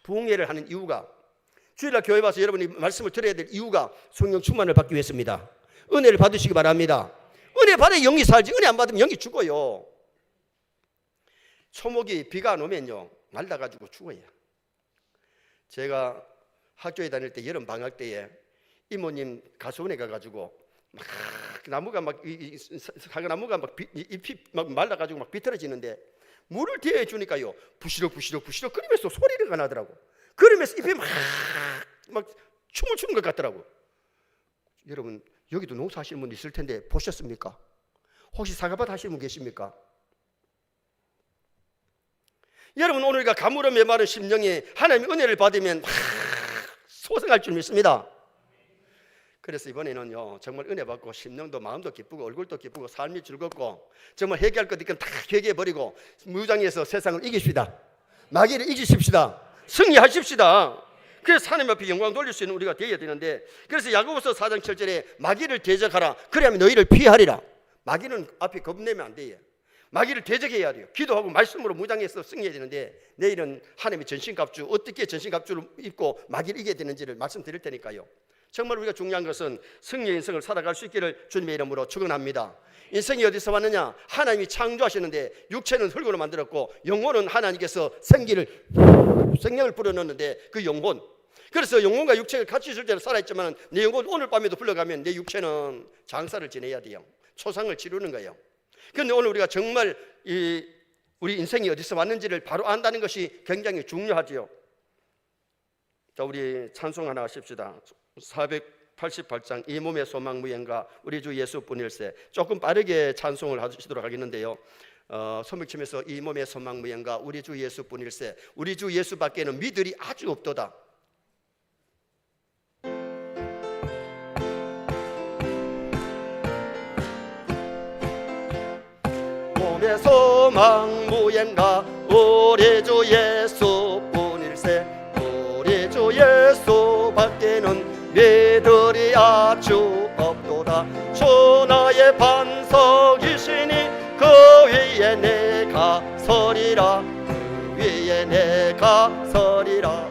부흥회를 하는 이유가, 주일날 교회 와서 여러분이 말씀을 들어야 될 이유가 성령 충만을 받기 위해서입니다. 은혜를 받으시기 바랍니다. 은혜 받아야 영이 살지, 은혜 안 받으면 영이 죽어요. 초목이 비가 안 오면요 말라가지고 죽어요. 제가 학교에 다닐 때 여름 방학 때에 이모님 가수원에 가가지고 막 나무가 막 사과나무가 막 잎이 막 말라가지고 막 비틀어지는데 물을 대해 주니까요 부시럭 끓이면서 소리가 나더라고. 그러면서 입이 막 춤을 추는 것 같더라고. 여러분 여기도 농사하시는 분 있을 텐데 보셨습니까? 혹시 사과밭 하시는 분 계십니까? 여러분 오늘 우리가 가물어 메마른 심령이 하나님의 은혜를 받으면 소생할 줄 믿습니다. 그래서 이번에는요 정말 은혜 받고 심령도 마음도 기쁘고 얼굴도 기쁘고 삶이 즐겁고 정말 회개할 것 있건 다 회개해버리고 무장해서 세상을 이기십시다. 마귀를 이기십시다. 승리하십시다. 그래서 하나님 앞에 영광 돌릴 수 있는 우리가 되어야 되는데, 그래서 야고보서 4장 7절에 마귀를 대적하라. 그래야만 너희를 피하리라. 마귀는 앞에 겁내면 안 돼요. 마귀를 대적해야 돼요. 기도하고 말씀으로 무장해서 승리해야 되는데, 내일은 하나님의 전신갑주, 어떻게 전신갑주를 입고 마귀를 이겨야 되는지를 말씀드릴 테니까요. 정말 우리가 중요한 것은 승리의 인생을 살아갈 수 있기를 주님의 이름으로 축원합니다. 인생이 어디서 왔느냐? 하나님이 창조하셨는데 육체는 흙으로 만들었고 영혼은 하나님께서 생명을 불어넣는데 그 영혼, 그래서 영혼과 육체가 같이 있을 때는 살아있지만 내 영혼 오늘 밤에도 불러가면 내 육체는 장사를 지내야 돼요. 초상을 치르는 거예요. 그런데 오늘 우리가 정말 우리 인생이 어디서 왔는지를 바로 안다는 것이 굉장히 중요하지요. 자, 우리 찬송 하나 하십시다. 488장 이 몸의 소망 무엔가 우리 주 예수뿐일세. 조금 빠르게 찬송을 하시도록 하겠는데요. 선물침에서 이 몸의 소망 무엔가 우리 주 예수뿐일세. 우리 주 예수밖에는 믿을이 아주 없도다. 몸의 소망 무엔가 우리 주 예수뿐일세. 우리 주 예수밖에는 믿을이 아주 없도다. 주 나의 반석이시니 그 위에 내가 서리라. 그 위에 내가 서리라.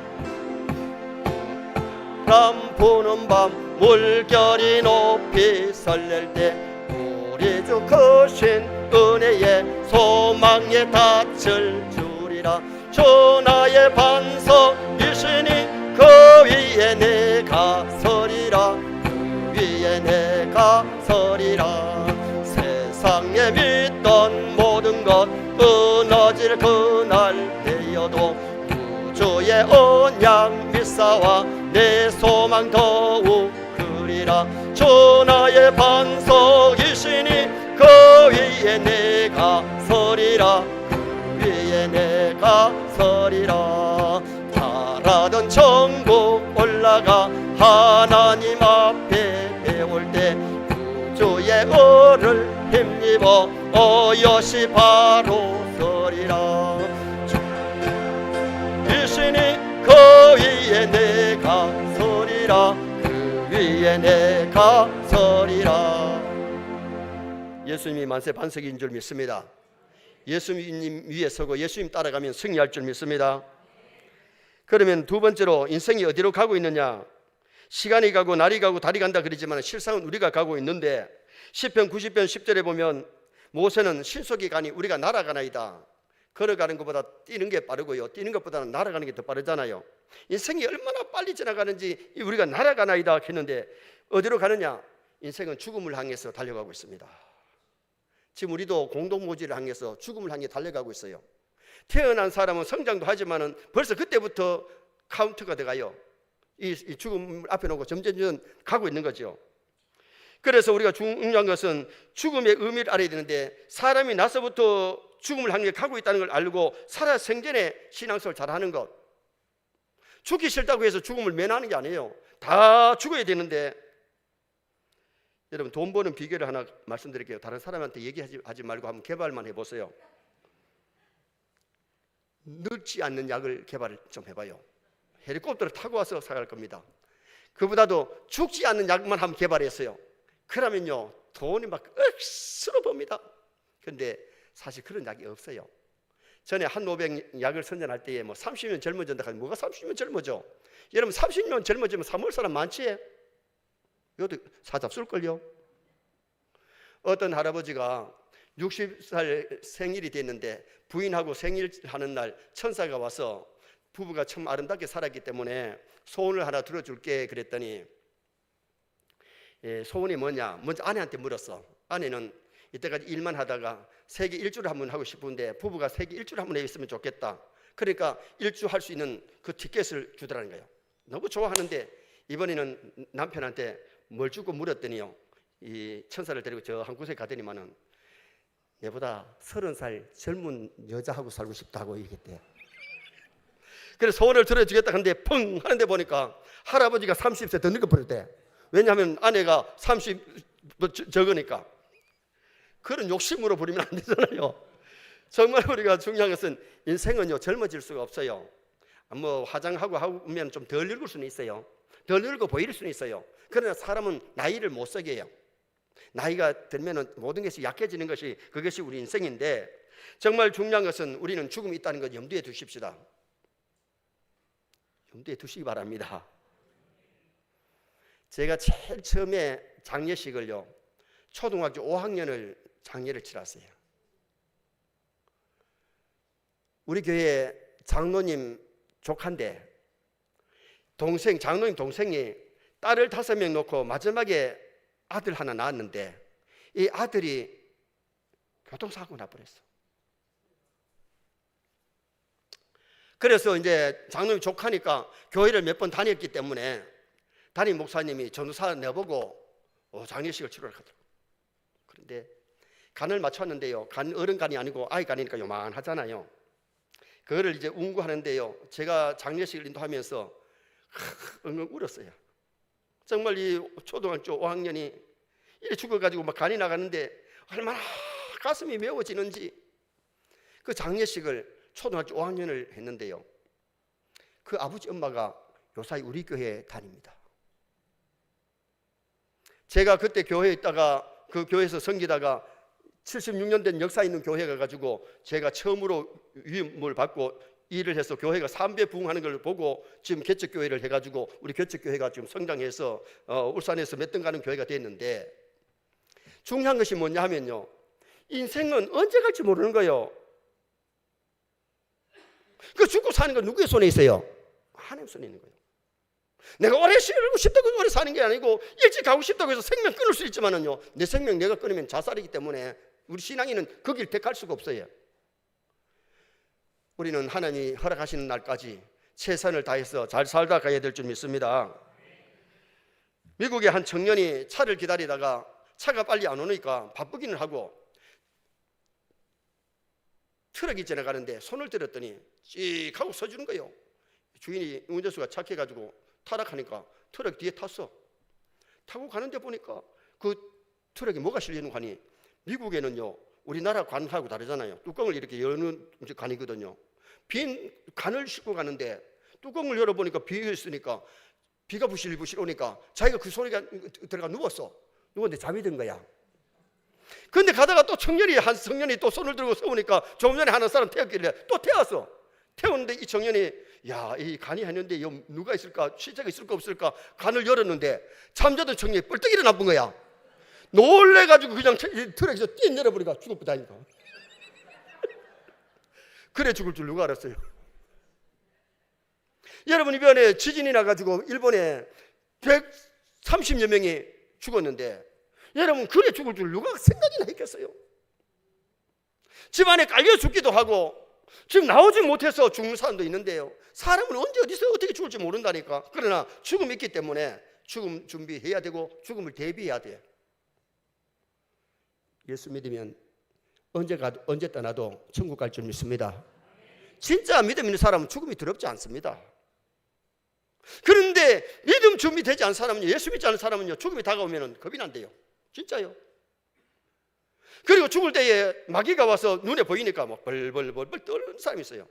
바람 부는 밤 물결이 높이 설렐 때 우리 주 크신 은혜에 소망에 닻을 주리라. 주 나의 반석이시니 그 위에 내가 서리라. 그 위에 내가 서리라. 세상에 믿던 모든 것 끊어질 그날 되어도 구주의 언약 믿사와 내 소망 더욱 크리라. 주 나의 반석이시니 그 위에 내가 서리라. 그 위에 내가 서리라. 바라던 천국 올라가 하나님 앞에 배울 때 구주의 은을 힘입어 어여시 바로 서리라. 주이시니 그 위에 내가 서리라. 그 위에 내가 서리라. 예수님이 만세 반석인 줄 믿습니다. 예수님 위에 서고 예수님 따라가면 승리할 줄 믿습니다. 그러면 두 번째로 인생이 어디로 가고 있느냐? 시간이 가고 날이 가고 달이 간다 그러지만 실상은 우리가 가고 있는데, 시편 90편 10절에 보면 모세는 신속히 가니 우리가 날아가나이다. 걸어가는 것보다 뛰는 게 빠르고요, 뛰는 것보다는 날아가는 게 더 빠르잖아요. 인생이 얼마나 빨리 지나가는지 우리가 날아가나이다 했는데 어디로 가느냐? 인생은 죽음을 향해서 달려가고 있습니다. 지금 우리도 공동모지를 향해서 죽음을 향해 달려가고 있어요. 태어난 사람은 성장도 하지만은 벌써 그때부터 카운트가 돼가요. 이 죽음을 앞에 놓고 점점 가고 있는 거죠. 그래서 우리가 중요한 것은 죽음의 의미를 알아야 되는데, 사람이 나서부터 죽음을 향해 가고 있다는 걸 알고 살아 생전에 신앙생활을 잘하는 것. 죽기 싫다고 해서 죽음을 면하는 게 아니에요. 다 죽어야 되는데, 여러분 돈 버는 비결을 하나 말씀드릴게요. 다른 사람한테 얘기하지 말고 한번 개발만 해보세요. 늙지 않는 약을 개발 좀 해봐요. 헬리콥터를 타고 와서 사갈 겁니다. 그보다도 죽지 않는 약만 한번 개발했어요. 그러면요 돈이 막 억수로 봅니다. 그런데 사실 그런 약이 없어요. 전에 한노백 약을 선전할 때에 뭐 30년 젊어진다 하면 뭐가 30년 젊어져? 여러분 30년 젊어지면 3월 사람 많지? 이것도 사잡술걸요. 어떤 할아버지가 60살 생일이 됐는데 부인하고 생일하는 날 천사가 와서 부부가 참 아름답게 살았기 때문에 소원을 하나 들어줄게 그랬더니, 소원이 뭐냐? 먼저 아내한테 물었어. 아내는 이때까지 일만 하다가 세계 일주를 한번 하고 싶은데 부부가 세계 일주를 한번 해 있으면 좋겠다. 그러니까 일주할 수 있는 그 티켓을 주더라는 거예요. 너무 좋아하는데 이번에는 남편한테 뭘 주고 물었더니요, 이 천사를 데리고 저 한 곳에 가더니만은 내보다 30살 젊은 여자하고 살고 싶다고 얘기했대요. 그래서 소원을 들어주겠다 하는데 펑 하는데 보니까 할아버지가 30세 더 늙어버렸대. 왜냐하면 아내가 30 적으니까. 그런 욕심으로 부리면 안 되잖아요. 정말 우리가 중요한 것은 인생은요, 젊어질 수가 없어요. 뭐 화장하고 하면 좀 덜 늙을 수는 있어요. 덜 늙어 보일 수는 있어요. 그러나 사람은 나이를 못 쓰게요. 나이가 들면 모든 것이 약해지는 것이, 그것이 우리 인생인데, 정말 중요한 것은 우리는 죽음이 있다는 것 염두에 두십시다. 염두에 두시기 바랍니다. 제가 제일 처음에 장례식을요, 초등학교 5학년을 장례를 치렀어요. 우리 교회 장로님 조카인데, 장로님 동생이 딸을 5명 놓고 마지막에 아들 하나 낳았는데, 이 아들이 교통사고 나버렸어. 그래서 이제 장로님 조카니까 교회를 몇 번 다녔기 때문에 담임 목사님이 전도사 내보고 장례식을 치르러 가더라고요. 그런데 간을 맞췄는데요, 간 어른 간이 아니고 아이 간이니까 요만하잖아요. 그거를 이제 운구하는데요, 제가 장례식을 인도하면서 엉엉 울었어요. 정말 이 초등학교 5학년이 이래 죽어가지고 막 간이 나가는데 얼마나 가슴이 메워지는지. 그 장례식을 초등학교 5학년을 했는데요, 그 아버지 엄마가 요사이 우리 교회에 다닙니다. 제가 그때 교회에 있다가 그 교회에서 섬기다가 76년 된 역사 있는 교회에 가가지고 제가 처음으로 위임을 받고 일을 해서 교회가 3배 부흥하는 걸 보고 지금 개척교회를 해가지고 우리 개척교회가 지금 성장해서 울산에서 몇 등 가는 교회가 됐는데, 중요한 것이 뭐냐 하면요, 인생은 언제 갈지 모르는 거예요. 그 죽고 사는 건 누구의 손에 있어요? 하나님 손에 있는 거예요. 내가 오래 살고 싶다고 오래 사는 게 아니고 일찍 가고 싶다고 해서 생명 끊을 수 있지만은요, 내 생명 내가 끊으면 자살이기 때문에 우리 신앙인은 그 길 택할 수가 없어요. 우리는 하나님이 허락하시는 날까지 최선을 다해서 잘 살다 가야 될 줄 믿습니다. 미국의 한 청년이 차를 기다리다가 차가 빨리 안 오니까 바쁘기는 하고 트럭이 지나가는데 손을 들었더니 씩 하고 서주는 거예요. 주인이 운전수가 착해가지고 타락하니까 트럭 뒤에 탔어. 타고 가는데 보니까 그 트럭에 뭐가 실리는 관이, 미국에는요 우리나라 관하고 다르잖아요. 뚜껑을 이렇게 여는 관이거든요. 빈 관을 싣고 가는데 뚜껑을 열어보니까 비가 있으니까 비가 부실부실 오니까 자기가 그 소리가 들어가 누웠어. 누웠는데 잠이 든 거야. 근데 가다가 또 한 청년이 또 손을 들고 서우니까 조금 전에 하는 사람 태웠길래 또 태웠어. 태웠는데 이 청년이, 야, 이 간이 했는데 누가 있을까, 시체가 있을까 없을까 간을 열었는데 잠자던 청년이 뻘떡 일어나 본 거야. 놀래가지고 그냥 트럭에서 뛰어내려버리니까 죽었다니까. 그래 죽을 줄 누가 알았어요? 여러분, 이번에 지진이 나가지고 일본에 130여 명이 죽었는데 여러분, 그래 죽을 줄 누가 생각이나 했겠어요? 집안에 깔려 죽기도 하고 지금 나오지 못해서 죽는 사람도 있는데요, 사람은 언제 어디서 어떻게 죽을지 모른다니까. 그러나 죽음이 있기 때문에 죽음 준비해야 되고 죽음을 대비해야 돼. 예수 믿으면 언제 떠나도 천국 갈 줄 믿습니다. 진짜 믿음 있는 사람은 죽음이 두렵지 않습니다. 그런데 믿음 준비되지 않은 사람은요, 예수 믿지 않은 사람은요, 죽음이 다가오면 겁이 난대요. 진짜요. 그리고 죽을 때에 마귀가 와서 눈에 보이니까 막 벌벌벌벌 떠는 사람이 있어요.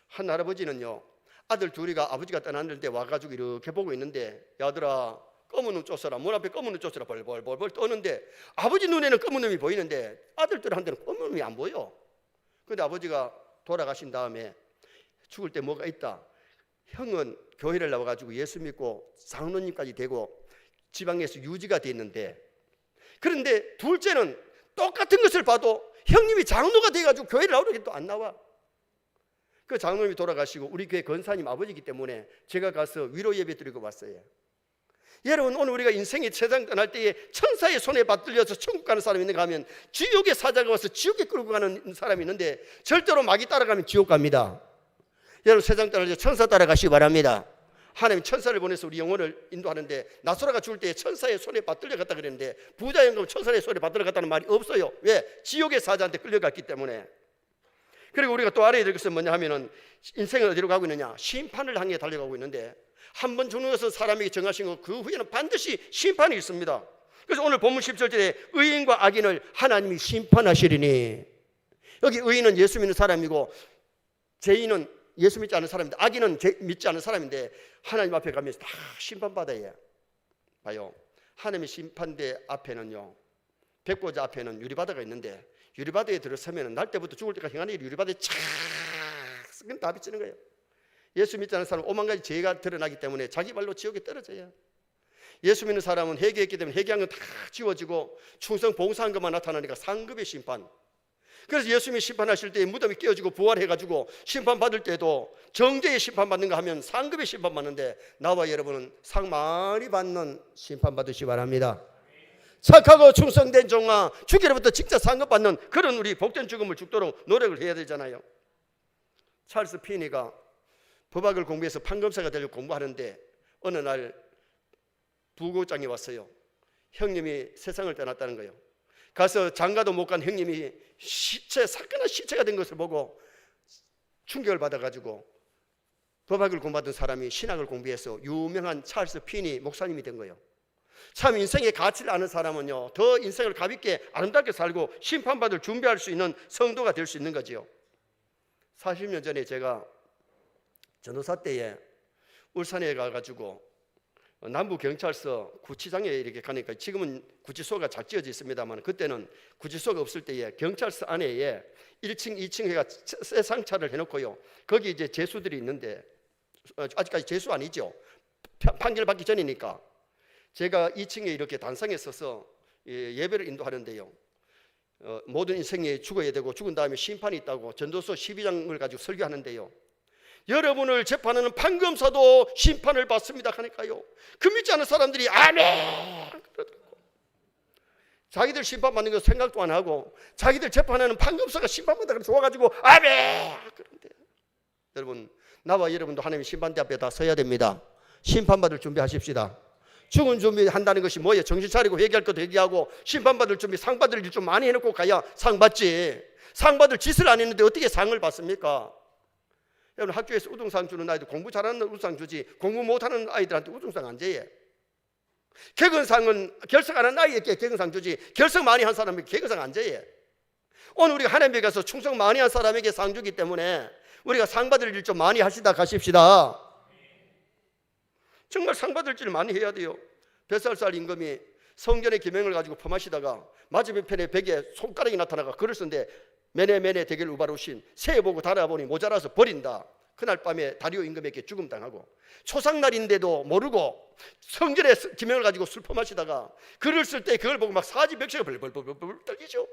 한 할아버지는요, 아들 둘이가 아버지가 떠났는데 와가지고 이렇게 보고 있는데, 야들아 검은 눈 쫓아라, 문 앞에 검은 눈 쫓아라 벌벌벌벌 떠는데 아버지 눈에는 검은 눈이 보이는데 아들들한테는 검은 눈이 안 보여. 그런데 아버지가 돌아가신 다음에 죽을 때 뭐가 있다. 형은 교회를 나와가지고 예수 믿고 장로님까지 되고 지방에서 유지가 됐는데, 그런데 둘째는 똑같은 것을 봐도 형님이 장로가 돼가지고 교회를 나오려고 해도 안 나와. 그 장로님이 돌아가시고 우리 교회 권사님 아버지이기 때문에 제가 가서 위로 예배 드리고 왔어요. 여러분, 오늘 우리가 인생이 세상 떠날 때에 천사의 손에 받들려서 천국 가는 사람이 있는가 하면 지옥의 사자가 와서 지옥에 끌고 가는 사람이 있는데 절대로 마귀 따라가면 지옥 갑니다. 여러분, 세상 떠날 때 천사 따라가시기 바랍니다. 하나님 천사를 보내서 우리 영혼을 인도하는데, 나소라가 죽을 때 천사의 손에 받들려 갔다 그랬는데 부자 영감 천사의 손에 받들려 갔다는 말이 없어요. 왜? 지옥의 사자한테 끌려갔기 때문에. 그리고 우리가 또 알아야 될 것은 뭐냐 하면은 인생을 어디로 가고 있느냐? 심판을 향해 달려가고 있는데, 한 번 죽는 것은 사람에게 정하신 것, 그 후에는 반드시 심판이 있습니다. 그래서 오늘 본문 17절에 의인과 악인을 하나님이 심판하시리니, 여기 의인은 예수 믿는 사람이고 죄인은 예수 믿지 않은 사람인데, 악인은 믿지 않은 사람인데 하나님 앞에 가면서 다 심판받아야 봐요. 하나님의 심판대 앞에는요, 백보자 앞에는 유리바다가 있는데, 유리바다에 들어서면 날 때부터 죽을 때까지 행하는 일이 유리바다에 착 섞은 다 비치는 거예요. 예수 믿지 않는 사람은 오만 가지 죄가 드러나기 때문에 자기 발로 지옥에 떨어져요. 예수 믿는 사람은 회개했기 때문에 회개한 건 다 지워지고 충성 봉사한 것만 나타나니까 상급의 심판. 그래서 예수님이 심판하실 때 무덤이 깨어지고 부활해가지고 심판받을 때도 정죄의 심판받는가 하면 상급의 심판받는데, 나와 여러분은 상 많이 받는 심판받으시기 바랍니다. 착하고 충성된 종아, 주께로부터 직접 상급받는 그런 우리 복된 죽음을 죽도록 노력을 해야 되잖아요. 찰스 피니가 법학을 공부해서 판검사가 되려고 공부하는데 어느 날 부고장이 왔어요. 형님이 세상을 떠났다는 거예요. 가서 장가도 못 간 형님이 사건한 시체가 된 것을 보고 충격을 받아가지고 법학을 공부하던 사람이 신학을 공부해서 유명한 찰스 피니 목사님이 된 거예요. 참 인생의 가치를 아는 사람은요, 더 인생을 가볍게 아름답게 살고 심판받을 준비할 수 있는 성도가 될 수 있는 거지요. 40년 전에 제가 전도사 때에 울산에 가가지고 남부경찰서 구치장에 이렇게 가니까, 지금은 구치소가 잘 지어져 있습니다만 그때는 구치소가 없을 때에 경찰서 안에 1층, 2층 해가 세상차를 해놓고요, 거기 이제 죄수들이 있는데, 아직까지 죄수 아니죠, 판결 받기 전이니까, 제가 2층에 이렇게 단상에 서서 예배를 인도하는데요, 모든 인생이 죽어야 되고 죽은 다음에 심판이 있다고 전도서 12장을 가지고 설교하는데요, 여러분을 재판하는 판검사도 심판을 받습니다 하니까요, 그 믿지 않는 사람들이 아멘 그러더라고. 자기들 심판받는 거 생각도 안 하고 자기들 재판하는 판검사가 심판받다 그래서 좋아가지고 아멘 그런데, 여러분, 나와 여러분도 하나님의 심판대 앞에 다 서야 됩니다. 심판받을 준비하십시다. 죽은 준비한다는 것이 뭐예요? 정신 차리고 회개할 것도 회개하고 심판받을 준비, 상 받을 일 좀 많이 해놓고 가야 상 받지. 상 받을 짓을 안 했는데 어떻게 상을 받습니까? 여러분, 학교에서 우등상 주는 아이들 공부 잘하는 우등상 주지, 공부 못하는 아이들한테 우등상 안 줘요. 개근상은 결석 안 한 아이에게 개근상 주지, 결석 많이 한 사람에게 개근상 안 줘요. 오늘 우리가 하나님께 가서 충성 많이 한 사람에게 상 주기 때문에 우리가 상 받을 일 좀 많이 하시다 가십시다. 정말 상 받을 일 많이 해야 돼요. 뱃살살 임금이 성전의 계명을 가지고 범하시다가 맞은편에 벽에 손가락이 나타나가 글을 쓴데, 매네 대결 우바루신, 새해 보고 달아보니 모자라서 버린다. 그날 밤에 다리오 임금에게 죽음당하고, 초상날인데도 모르고 성전의 기명을 가지고 술 범하시다가 글을 쓸 때 그걸 보고 막 사지벽체가 벌벌 떨리죠.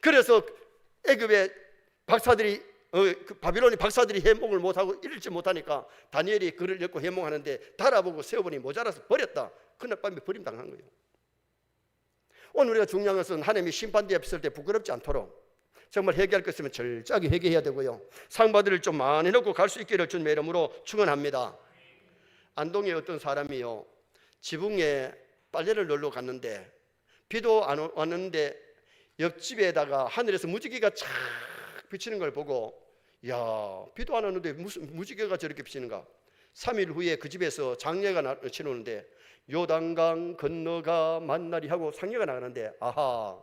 그래서 애굽의 박사들이 그 바빌론의 박사들이 해몽을 못하고 읽지 못하니까 다니엘이 글을 읽고 해몽하는데 달아보고 세어보니 모자라서 버렸다. 그날 밤에 버림당한 거예요. 오늘 우리가 중요한 것은 하나님이 심판대에 섰을 때 부끄럽지 않도록 정말 회개할 것 있으면 철저하게 회개해야 되고요, 상 받을 일 좀 많이 넣고 갈 수 있기를 주님의 이름으로 축원합니다. 안동에 어떤 사람이요, 지붕에 빨래를 널러 갔는데 비도 안 왔는데 옆집에다가 하늘에서 무지개가 착 비치는 걸 보고, 야, 비도 안 왔는데 무슨 무지개가 저렇게 비치는가. 3일 후에 그 집에서 장례가 치르는데 요단강 건너가 만나리 하고 상례가 나가는데, 아하,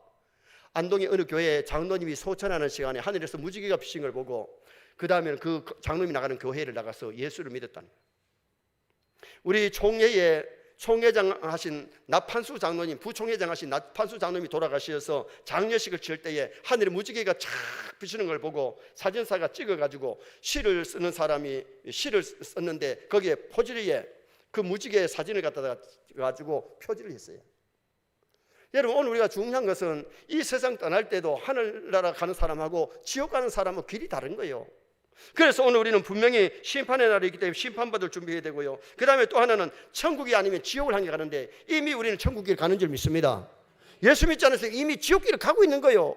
안동의 어느 교회에 장로님이 소천하는 시간에 하늘에서 무지개가 비친 걸 보고 그 다음에는 그 장로님이 나가는 교회를 나가서 예수를 믿었다는 거예요. 우리 총회에 총회장 하신 나판수 장로님, 부총회장 하신 나판수 장로님이 돌아가셔서 장례식을 칠 때에 하늘에 무지개가 착 비치는 걸 보고 사진사가 찍어가지고 시를 쓰는 사람이 시를 썼는데 거기에 포즈리에 그 무지개 사진을 갖다가 가지고 표지를 했어요. 여러분, 오늘 우리가 중요한 것은 이 세상 떠날 때도 하늘나라 가는 사람하고 지옥 가는 사람은 길이 다른 거예요. 그래서 오늘 우리는 분명히 심판의 날이 있기 때문에 심판받을 준비해야 되고요. 그 다음에 또 하나는 천국이 아니면 지옥을 향해 가는데 이미 우리는 천국길 가는 줄 믿습니다. 예수 믿지 않아서 이미 지옥길을 가고 있는 거예요.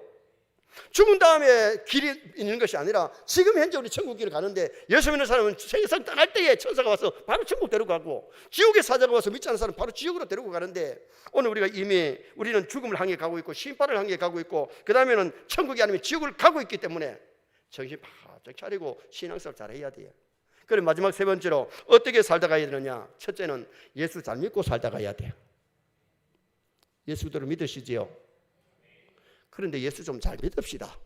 죽은 다음에 길이 있는 것이 아니라 지금 현재 우리 천국길을 가는데 예수 믿는 사람은 세상 떠날 때에 천사가 와서 바로 천국 데리고 가고 지옥의 사자가 와서 믿지 않는 사람은 바로 지옥으로 데리고 가는데 오늘 우리가 이미 우리는 죽음을 향해 가고 있고 심판을 향해 가고 있고 그 다음에는 천국이 아니면 지옥을 가고 있기 때문에 정신 바짝 차리고 신앙생활 잘해야 돼요. 그리고 마지막 세 번째로 어떻게 살다 가야 되느냐. 첫째는 예수 잘 믿고 살다 가야 돼요. 예수들을 믿으시지요? 그런데 예수 좀 잘 믿읍시다.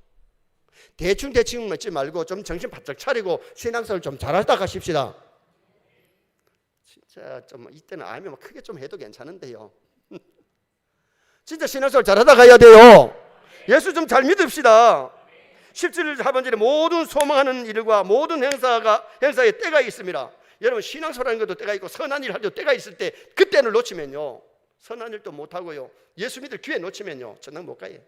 대충 믿지 말고 좀 정신 바짝 차리고 신앙생활 좀 잘하다 가십시다. 진짜 좀 이때는 아멘 크게 좀 해도 괜찮은데요. 진짜 신앙생활 잘하다 가야 돼요. 예수 좀 잘 믿읍시다. 17절 하반절에 모든 소망하는 일과 모든 행사에 때가 있습니다. 여러분 신앙생활하는 것도 때가 있고 선한 일 할 때도 때가 있을 때 그때는 놓치면요 선한 일도 못하고요 예수 믿을 기회 놓치면요 전당 못 가요.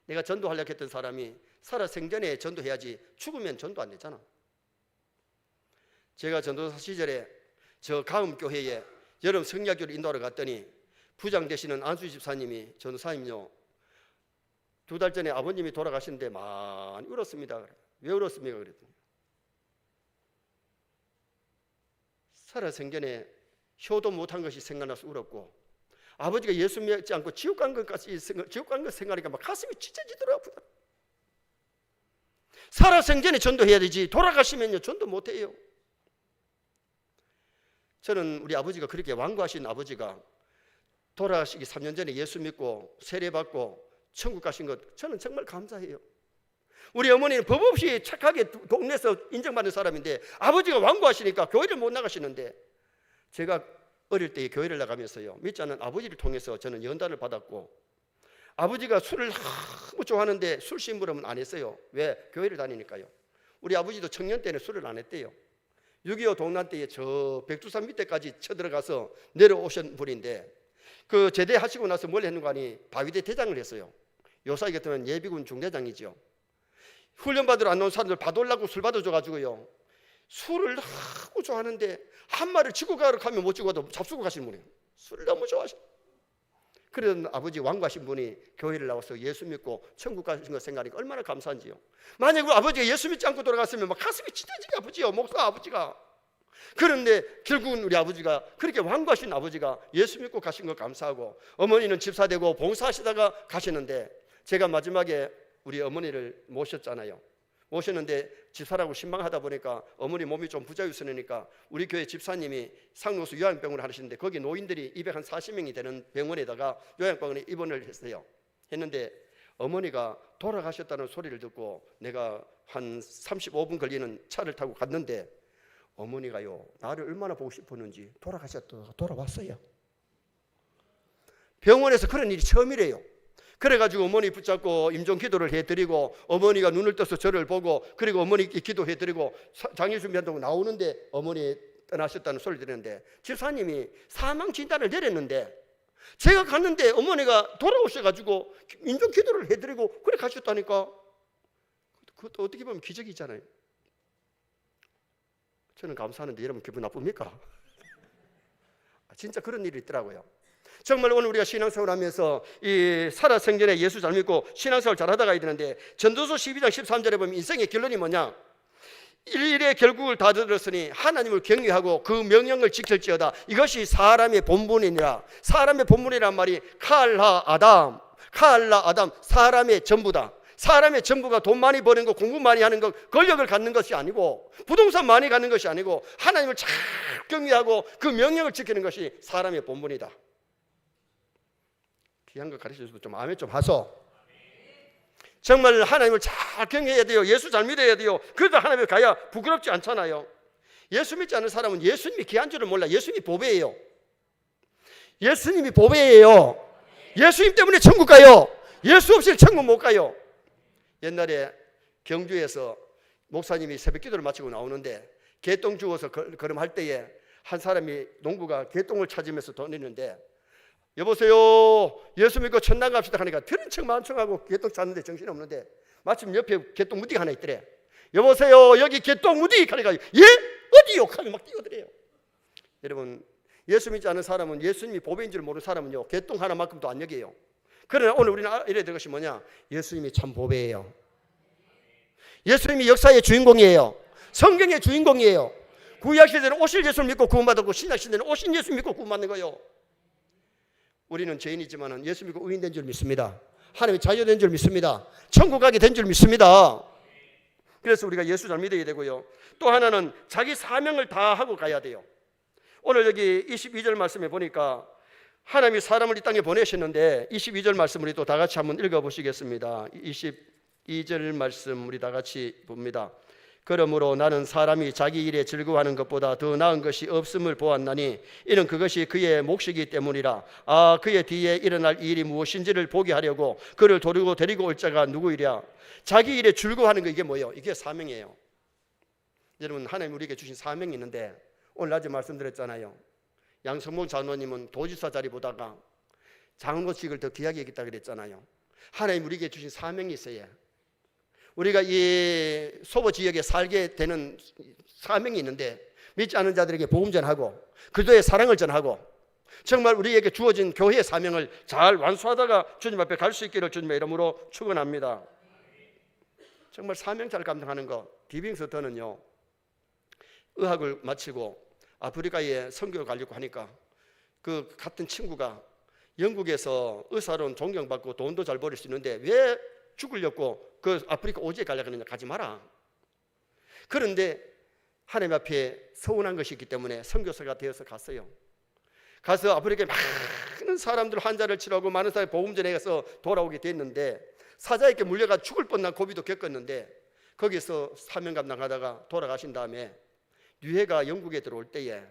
내가 전도하려고 했던 사람이 살아 생전에 전도해야지 죽으면 전도 안 되잖아. 제가 전도사 시절에 저 가음 교회에 여름 성야교를 인도하러 갔더니 부장 되시는 안수 집사님이 전도사님요 2달 전에 아버님이 돌아가시는데 많이 울었습니다. 왜 울었습니까? 그랬더니 살아생전에 효도 못한 것이 생각나서 울었고 아버지가 예수 믿지 않고 지옥 간 것 생각하니까 막 가슴이 찢어지더라고요. 살아생전에 전도해야 되지 돌아가시면요 전도 못해요. 저는 우리 아버지가 그렇게 완고하신 아버지가 돌아가시기 3년 전에 예수 믿고 세례받고 천국 가신 것 저는 정말 감사해요. 우리 어머니는 법 없이 착하게 동네에서 인정받는 사람인데 아버지가 완고하시니까 교회를 못 나가시는데 제가 어릴 때 교회를 나가면서요 믿지 않는 아버지를 통해서 저는 연단을 받았고 아버지가 술을 너무 좋아하는데 술 심부름은 안 했어요. 왜? 교회를 다니니까요. 우리 아버지도 청년 때는 술을 안 했대요. 6.25 동란 때에 저 백두산 밑에까지 쳐들어가서 내려오신 분인데 그 제대하시고 나서 뭘 했는가 하니 바위대 대장을 했어요. 요사이 같으면 예비군 중대장이죠. 훈련받으러 안 나온 사람들 받으려고 술 받아줘가지고요 술을 너무 좋아하는데 한 마리를 지고 가면 못 지고 가도 잡수고 가시는 분이에요. 술을 너무 좋아하셔. 그런 아버지 완고하신 분이 교회를 나와서 예수 믿고 천국 가신 거 생각하니까 얼마나 감사한지요. 만약에 아버지가 예수 믿지 않고 돌아갔으면 막 가슴이 찢어지게 아프지요. 목사 아버지가. 그런데 결국은 우리 아버지가 그렇게 완고하신 아버지가 예수 믿고 가신 거 감사하고 어머니는 집사 되고 봉사하시다가 가시는데 제가 마지막에 우리 어머니를 모셨잖아요. 모셨는데 집사라고 신방하다 보니까 어머니 몸이 좀 부자유스러우니까 우리 교회 집사님이 상노수 요양병원을 하시는데 거기 노인들이 240명이 되는 병원에다가 요양병원에 입원을 했어요. 했는데 어머니가 돌아가셨다는 소리를 듣고 내가 한 35분 걸리는 차를 타고 갔는데 어머니가요 나를 얼마나 보고 싶었는지 돌아가셨다가 돌아왔어요. 병원에서 그런 일이 처음이래요. 그래가지고 어머니 붙잡고 임종 기도를 해드리고 어머니가 눈을 떠서 저를 보고 그리고 어머니께 기도해드리고 장례 준비한다고 나오는데 어머니 떠나셨다는 소리를 들었는데 집사님이 사망 진단을 내렸는데 제가 갔는데 어머니가 돌아오셔가지고 임종 기도를 해드리고 그래 가셨다니까. 그것도 어떻게 보면 기적이잖아요. 저는 감사하는데 여러분 기분 나쁩니까? 진짜 그런 일이 있더라고요. 정말 오늘 우리가 신앙생활 하면서 이 살아생전에 예수 잘 믿고 신앙생활 잘 하다 가야 되는데 전도서 12장 13절에 보면 인생의 결론이 뭐냐? 일의 결국을 다 들었으니 하나님을 경외하고 그 명령을 지킬지어다. 이것이 사람의 본분이니라. 사람의 본분이란 말이 칼라 아담 사람의 전부다. 사람의 전부가 돈 많이 버는 거, 공부 많이 하는 거, 권력을 갖는 것이 아니고 부동산 많이 갖는 것이 아니고 하나님을 잘 경외하고 그 명령을 지키는 것이 사람의 본분이다. 귀한 거 가르쳐줘서 좀 아멘 좀 하소. 정말 하나님을 잘 경외해야 돼요. 예수 잘 믿어야 돼요. 그래도 하나님에 가야 부끄럽지 않잖아요. 예수 믿지 않는 사람은 예수님이 귀한 줄을 몰라. 예수님이 보배예요. 예수님이 보배예요. 예수님 때문에 천국 가요. 예수 없이는 천국 못 가요. 옛날에 경주에서 목사님이 새벽 기도를 마치고 나오는데 개똥 주워서 걸음할 때에 한 사람이 농부가 개똥을 찾으면서 돌리는데 여보세요 예수 믿고 천당 갑시다 하니까 들은 척 만청하고 개똥 찾는데 정신없는데 마침 옆에 개똥무디가 하나 있더래. 여보세요, 여기 개똥무디. 그래가지고 예? 어디요? 하면 막 뛰어들어요. 여러분, 예수 믿지 않은 사람은, 예수님이 보배인 줄 모르는 사람은요, 개똥 하나만큼도 안 여겨요. 그러나 오늘 우리는 이래야 될 것이 뭐냐? 예수님이 참 보배예요. 예수님이 역사의 주인공이에요. 성경의 주인공이에요. 구약 시대는 오실 예수를 믿고 구원받았고, 신약 시대는 오신 예수 믿고 구원받는 거예요. 우리는 죄인이지만 예수 믿고 의인된 줄 믿습니다. 하나님이 자녀된 줄 믿습니다. 천국 가게 된 줄 믿습니다. 그래서 우리가 예수 잘 믿어야 되고요. 또 하나는 자기 사명을 다 하고 가야 돼요. 오늘 여기 22절 말씀에 보니까 하나님이 사람을 이 땅에 보내셨는데, 22절 말씀 우리 또 다 같이 한번 읽어보시겠습니다. 22절 말씀 우리 다 같이 봅니다. 그러므로 나는 사람이 자기 일에 즐거워하는 것보다 더 나은 것이 없음을 보았나니 이는 그것이 그의 몫이기 때문이라. 그의 뒤에 일어날 일이 무엇인지를 보게 하려고 그를 데리고 올 자가 누구이랴. 자기 일에 즐거워하는 거, 이게 뭐예요? 이게 사명이에요. 여러분, 하나님 우리에게 주신 사명이 있는데, 오늘 낮에 말씀드렸잖아요. 양성봉 장로님은 도지사 자리 보다가 장로직을 더 귀하게 여겼다 그랬잖아요. 하나님 우리에게 주신 사명이 있어요. 우리가 이 소보 지역에 살게 되는 사명이 있는데, 믿지 않는 자들에게 복음 전하고 그리스도의 사랑을 전하고 정말 우리에게 주어진 교회의 사명을 잘 완수하다가 주님 앞에 갈 수 있기를 주님의 이름으로 축원합니다. 정말 사명 잘 감당하는 거. 디빙스터는요, 의학을 마치고 아프리카에 선교를 가려고 하니까 그 같은 친구가 영국에서 의사로는 존경받고 돈도 잘 벌일 수 있는데 왜 죽으려고 그 아프리카 오지에 가려고 하느냐. 가지 마라. 그런데 하나님 앞에 서운한 것이 있기 때문에 선교사가 되어서 갔어요. 가서 아프리카에 많은 사람들 환자를 치료하고 많은 사람이 복음 전해서 돌아오게 됐는데, 사자에게 물려가 죽을 뻔한 고비도 겪었는데, 거기서 사명 감당하다가 돌아가신 다음에 유해가 영국에 들어올 때에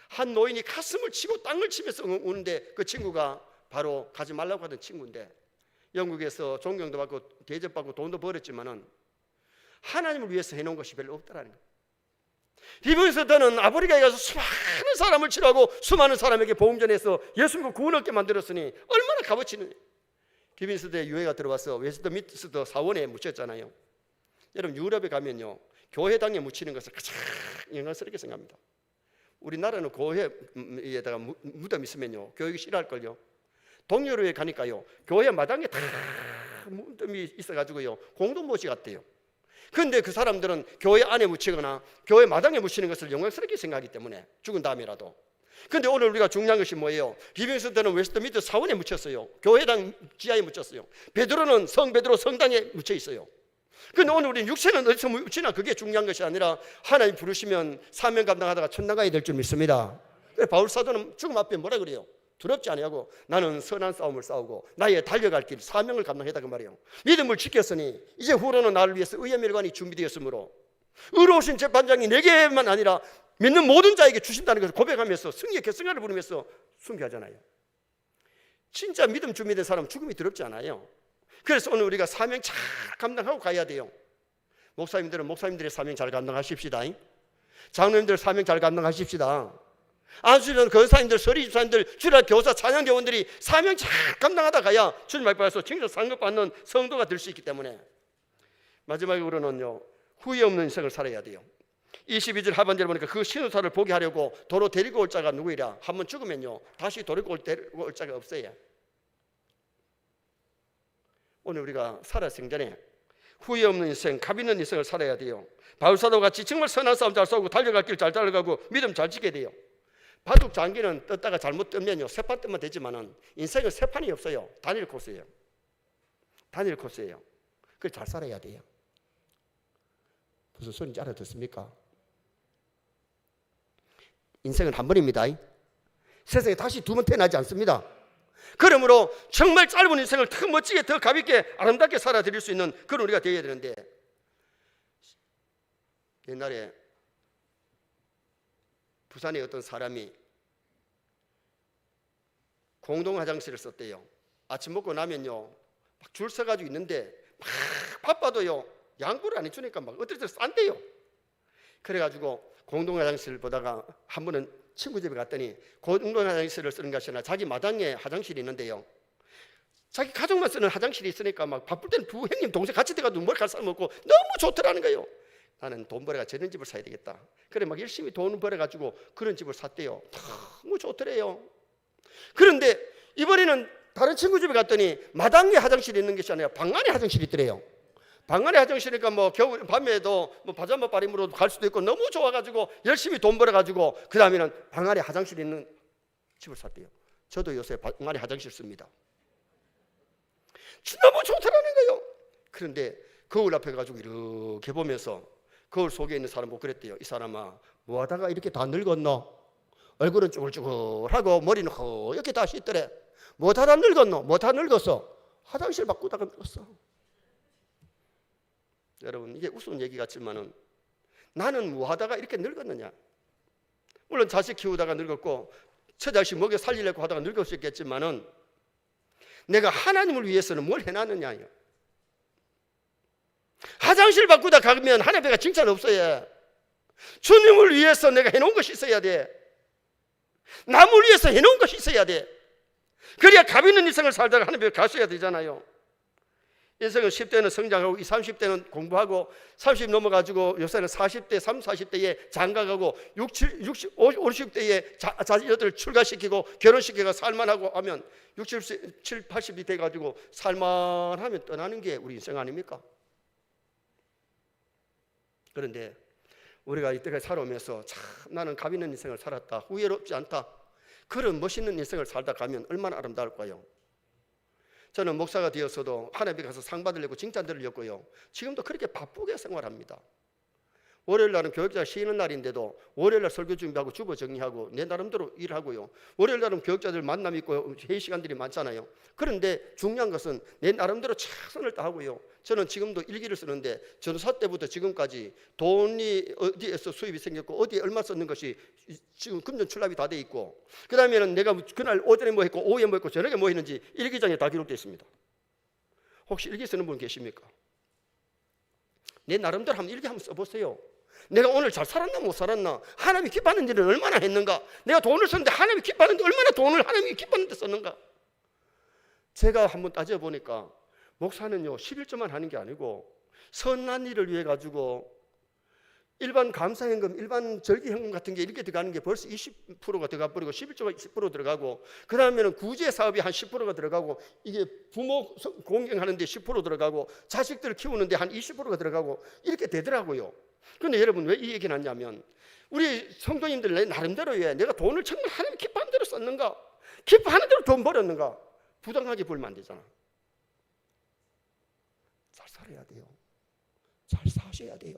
한 노인이 가슴을 치고 땅을 치면서 우는데, 그 친구가 바로 가지 말라고 하던 친구인데, 영국에서 존경도 받고 대접받고 돈도 벌었지만은 하나님을 위해서 해놓은 것이 별로 없더라는 거예요. 디빙스터는 아프리카에 가서 수많은 사람을 치료하고 수많은 사람에게 복음 전해서 예수 믿고 구원 얻게 만들었으니 얼마나 값어치 있는. 디빙스터에 유해가 들어와서 웨스트민스터 사원에 묻혔잖아요. 여러분, 유럽에 가면요, 교회당에 묻히는 것을 가장 영광스럽게 생각합니다. 우리나라는 교회에다가 무덤 있으면요, 교육이 싫어할걸요. 동유럽에 가니까요, 교회 마당에 다 무덤이 있어가지고요, 공동모시 같대요. 그런데 그 사람들은 교회 안에 묻히거나 교회 마당에 묻히는 것을 영광스럽게 생각하기 때문에, 죽은 다음이라도. 그런데 오늘 우리가 중요한 것이 뭐예요? 리빙스턴은 웨스트민스터 사원에 묻혔어요. 교회당 지하에 묻혔어요. 베드로는 성 베드로 성당에 묻혀 있어요. 그런데 오늘 우리는 육체는 어디서 묻히나 그게 중요한 것이 아니라 하나님 부르시면 사명 감당하다가 천당가야 될 줄 믿습니다. 그래서 바울 사도는 죽음 앞에 뭐라 그래요? 두렵지 아니하고 나는 선한 싸움을 싸우고 나의 달려갈 길 사명을 감당했다, 그 말이에요. 믿음을 지켰으니 이제 후로는 나를 위해서 의의 멸관이 준비되었으므로 의로우신 재판장이 내게만 아니라 믿는 모든 자에게 주신다는 것을 고백하면서 승리의 결승가를 부르면서 순교하잖아요. 진짜 믿음 준비된 사람은 죽음이 두렵지 않아요. 그래서 오늘 우리가 사명 잘 감당하고 가야 돼요. 목사님들은 목사님들의 사명 잘 감당하십시다. 장로님들 사명 잘 감당하십시다. 안수전 권사님들, 서리집사님들, 주일 교사, 찬양대원들이 사명 잘 감당하다 가야 주님 앞에서 진짜 상급받는 성도가 될 수 있기 때문에, 마지막으로는요, 후회 없는 인생을 살아야 돼요. 22절 하반절에 보니까 그 신우사를 보게 하려고 도로 데리고 올 자가 누구이랴. 한번 죽으면요, 다시 데리고 올 자가 없어요. 오늘 우리가 살아 생전에 후회 없는 인생, 값 있는 인생을 살아야 돼요. 바울사도 같이 정말 선한 싸움 잘 싸우고 달려갈 길 잘 달려가고 믿음 잘 지켜야 돼요. 바둑 장기는 떴다가 잘못 뜨면요, 세 판 뜨면 되지만은 인생은 세 판이 없어요. 단일 코스예요. 단일 코스예요. 그걸 잘 살아야 돼요. 무슨 소리인지 알아듣습니까? 인생은 한 번입니다. 세상에 다시 두 번 태어나지 않습니다. 그러므로 정말 짧은 인생을 더 멋지게, 더 가볍게, 아름답게 살아드릴 수 있는 그런 우리가 되어야 되는데, 옛날에 부산에 어떤 사람이 공동 화장실을 썼대요. 아침 먹고 나면요, 막 줄 서가지고 있는데 막 바빠도요, 양보를 안 해주니까 막 어떨 때 싼대요. 그래가지고 공동 화장실을 보다가 한 번은 친구 집에 갔더니 공동 화장실을 쓰는 것이 아니라 자기 마당에 화장실이 있는데요, 자기 가족만 쓰는 화장실이 있으니까 막 바쁠 때는 부형님 동생 같이 들어가도 머리카락 삶아먹고 너무 좋더라는 거예요. 나는 돈 벌어가 저런 집을 사야 되겠다. 그래 막 열심히 돈 벌어가지고 그런 집을 샀대요. 너무 좋더래요. 그런데 이번에는 다른 친구 집에 갔더니 마당에 화장실이 있는 것이 아니라 방 안에 화장실이 있더래요. 방 안에 화장실이니까 뭐 겨울 밤에도 뭐 파자마 빨임으로 갈 수도 있고 너무 좋아가지고 열심히 돈 벌어가지고 그 다음에는 방 안에 화장실이 있는 집을 샀대요. 저도 요새 방 안에 화장실 씁니다. 너무 좋더라는 거예요. 그런데 거울 앞에 가지고 이렇게 보면서 거울 속에 있는 사람 보고 그랬대요. 이 사람아 뭐 하다가 이렇게 다 늙었노? 얼굴은 쭈글쭈글하고 머리는 허옇게 다 씻더래. 뭐 하다 늙었노? 뭐 다 늙었어? 화장실 바꾸다가 늙었어. 여러분 이게 우스운 얘기 같지만은 나는 뭐 하다가 이렇게 늙었느냐? 물론 자식 키우다가 늙었고 처자식 먹여 살리려고 하다가 늙을 수 있겠지만은 내가 하나님을 위해서는 뭘 해놨느냐요. 화장실 바꾸다 가면 하나님께가 칭찬 없어요. 주님을 위해서 내가 해놓은 것이 있어야 돼. 남을 위해서 해놓은 것이 있어야 돼. 그래야 값 있는 인생을 살다가 하나님께 가셔야 되잖아요. 인생은 10대는 성장하고 20, 30대는 공부하고 30 넘어가지고 요새는 40대, 30, 40대에 장가가고 60, 50대에 자녀들 출가시키고 결혼시키고 살만하고 하면 60, 7, 80이 돼가지고 살만하면 떠나는 게 우리 인생 아닙니까? 그런데 우리가 이때까지 살아오면서 참 나는 값 있는 인생을 살았다, 후회롭지 않다, 그런 멋있는 인생을 살다 가면 얼마나 아름다울까요? 저는 목사가 되었어도 하나님께 가서 상 받으려고 칭찬 들으려고요. 지금도 그렇게 바쁘게 생활합니다. 월요일 날은 교육자 쉬는 날인데도 월요일 날 설교 준비하고 주보 정리하고 내 나름대로 일하고요. 월요일 날은 교육자들 만남 있고 회의 시간들이 많잖아요. 그런데 중요한 것은 내 나름대로 최선을 다하고요. 저는 지금도 일기를 쓰는데 전사 때부터 지금까지 돈이 어디에서 수입이 생겼고 어디에 얼마 썼는 것이 지금 금전 출납이 다 돼 있고, 그 다음에는 내가 그날 오전에 뭐 했고 오후에 뭐 했고 저녁에 뭐 했는지 일기장에 다 기록되어 있습니다. 혹시 일기 쓰는 분 계십니까? 내 나름대로 한번 일기 한번 써보세요. 내가 오늘 잘 살았나 못 살았나, 하나님이 기뻐하는 일은 얼마나 했는가, 내가 돈을 썼는데 하나님이 기뻐하는데 얼마나 돈을 하나님이 기뻐하는데 썼는가. 제가 한번 따져보니까 목사는요 11조만 하는 게 아니고 선한 일을 위해 가지고 일반 감사현금, 일반 절기현금 같은 게 이렇게 들어가는 게 벌써 20%가 들어가 버리고 11조가 10% 들어가고, 그 다음에는 구제 사업이 한 10%가 들어가고, 이게 부모 공경하는데 10% 들어가고, 자식들 키우는데 한 20%가 들어가고 이렇게 되더라고요. 그런데 여러분 왜 이 얘기를 하냐면 우리 성도님들 내 나름대로 왜 내가 돈을 정말 하나님 기뻐하는 대로 썼는가, 기뻐하는 대로 돈 벌었는가, 부당하게 벌면 안 되잖아. 잘 살아야 돼요. 잘 사셔야 돼요.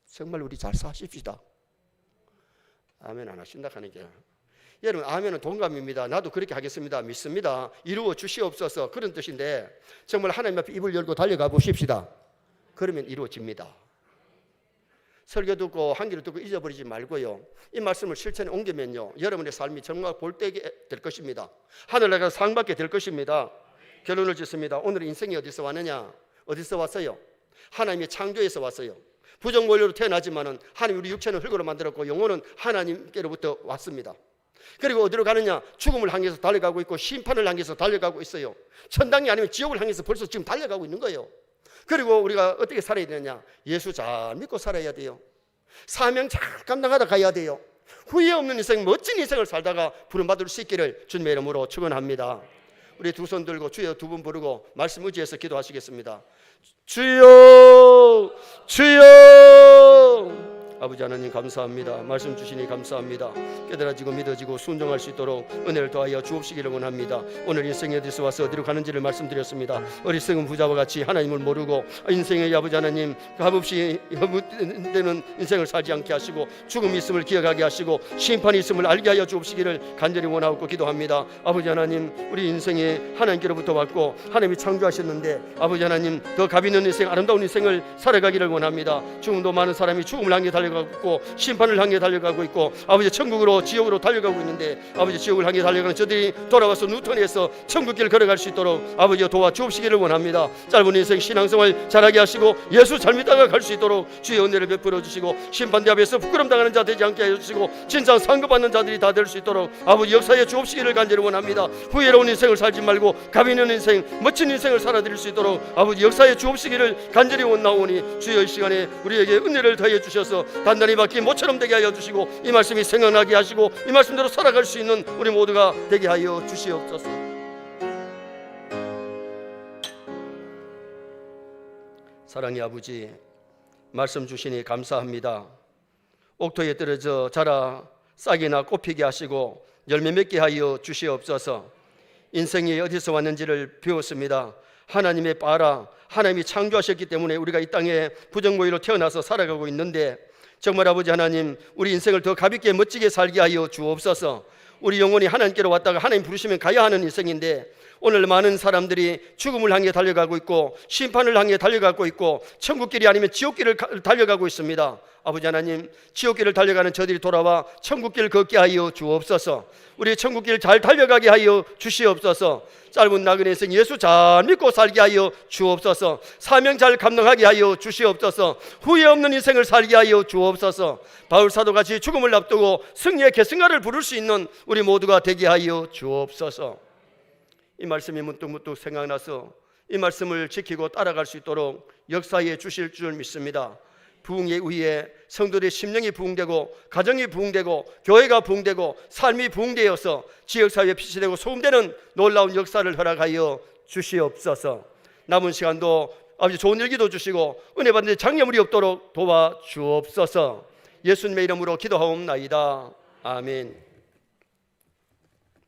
정말 우리 잘 사십시다. 아멘 안 하신다 하는 게, 여러분 아멘은 동감입니다. 나도 그렇게 하겠습니다. 믿습니다. 이루어 주시옵소서, 그런 뜻인데 정말 하나님 앞에 입을 열고 달려가 보십시다. 그러면 이루어집니다. 설교 듣고 한 귀로 듣고 잊어버리지 말고요, 이 말씀을 실천에 옮기면요 여러분의 삶이 정말 볼때게 될 것입니다. 하늘나라 상 받게 될 것입니다. 결론을 짓습니다. 오늘 인생이 어디서 왔느냐? 어디서 왔어요? 하나님의 창조에서 왔어요. 부정원리로 태어나지만은 하나님 우리 육체는 흙으로 만들었고 영혼은 하나님께로부터 왔습니다. 그리고 어디로 가느냐? 죽음을 향해서 달려가고 있고 심판을 향해서 달려가고 있어요. 천당이 아니면 지옥을 향해서 벌써 지금 달려가고 있는 거예요. 그리고 우리가 어떻게 살아야 되느냐? 예수 잘 믿고 살아야 돼요. 사명 잘 감당하다 가야 돼요. 후회 없는 인생, 멋진 인생을 살다가 부름받을 수 있기를 주님의 이름으로 축원합니다. 우리 두 손 들고 주여 두 분 부르고 말씀 의지해서 기도하시겠습니다. 주여 주여. 아버지 하나님 감사합니다. 말씀 주시니 감사합니다. 깨달아지고 믿어지고 순종할 수 있도록 은혜를 더하여 주옵시기를 원합니다. 오늘 인생에 어디서 와서 어디로 가는지를 말씀드렸습니다. 어리석은 부자와 같이 하나님을 모르고 인생의 아버지 하나님 값없이 허무되는 인생을 살지 않게 하시고 죽음이 있음을 기억하게 하시고 심판이 있음을 알게 하여 주옵시기를 간절히 원하고 기도합니다. 아버지 하나님 우리 인생에 하나님께로부터 왔고 하나님이 창조하셨는데 아버지 하나님 더 값 있는 인생, 아름다운 인생을 살아가기를 원합니다. 죽음도 많은 사람이 죽음을 향해 달려가고 있고 심판을 향해 달려가고 있고 아버지 천국으로 지옥으로 달려가고 있는데 아버지 지옥을 향해 달려가는 저들이 돌아와서 누턴에서 천국길 걸어갈 수 있도록 아버지 도와주옵시기를 원합니다. 짧은 인생 신앙생활 잘하게 하시고 예수 잘 믿다가 갈 수 있도록 주의 은혜를 베풀어 주시고 심판대 앞에서 부끄럼 당하는 자 되지 않게 해주시고 진상 상급받는 자들이 다 될 수 있도록 아버지 역사에 주옵시기를 간절히 원합니다. 후회로운 인생을 살지 말고 감 있는 인생 멋진 인생을 살아드릴 수 있도록 아버지 역사에 주옵시기를 간절히 원나오니 주여 이 시간에 우리에게 은혜를 더해 주셔서 단단히 박힌 모처럼 되게 하여 주시고 이 말씀이 생각나게 하시고 이 말씀대로 살아갈 수 있는 우리 모두가 되게 하여 주시옵소서. 사랑의 아버지, 말씀 주시니 감사합니다. 옥토에 떨어져 자라 싹이나 꽃피게 하시고 열매 맺게 하여 주시옵소서. 인생이 어디서 왔는지를 배웠습니다. 하나님의 바라, 하나님이 창조하셨기 때문에 우리가 이 땅에 부정모의로 태어나서 살아가고 있는데 정말 아버지 하나님, 우리 인생을 더 가볍게 멋지게 살게 하여 주옵소서. 우리 영혼이 하나님께로 왔다가 하나님 부르시면 가야 하는 인생인데 오늘 많은 사람들이 죽음을 향해 달려가고 있고 심판을 향해 달려가고 있고 천국길이 아니면 지옥길을 달려가고 있습니다. 아버지 하나님, 지옥길을 달려가는 저들이 돌아와 천국길 걷게 하여 주옵소서. 우리 천국길 잘 달려가게 하여 주시옵소서. 짧은 나그네 인생 예수 잘 믿고 살게 하여 주옵소서. 사명 잘 감당하게 하여 주시옵소서. 후회 없는 인생을 살게 하여 주옵소서. 바울 사도같이 죽음을 앞두고 승리의 계승가를 부를 수 있는 우리 모두가 되게 하여 주옵소서. 이 말씀이 문득문득 생각나서 이 말씀을 지키고 따라갈 수 있도록 역사에 주실 줄 믿습니다. 부흥에 의해 성도들의 심령이 부흥되고 가정이 부흥되고 교회가 부흥되고 삶이 부흥되어서 지역사회에 빛이 되고 소음되는 놀라운 역사를 허락하여 주시옵소서. 남은 시간도 아버지 좋은 일기도 주시고 은혜 받는 장애물이 없도록 도와주옵소서. 예수님의 이름으로 기도하옵나이다. 아멘.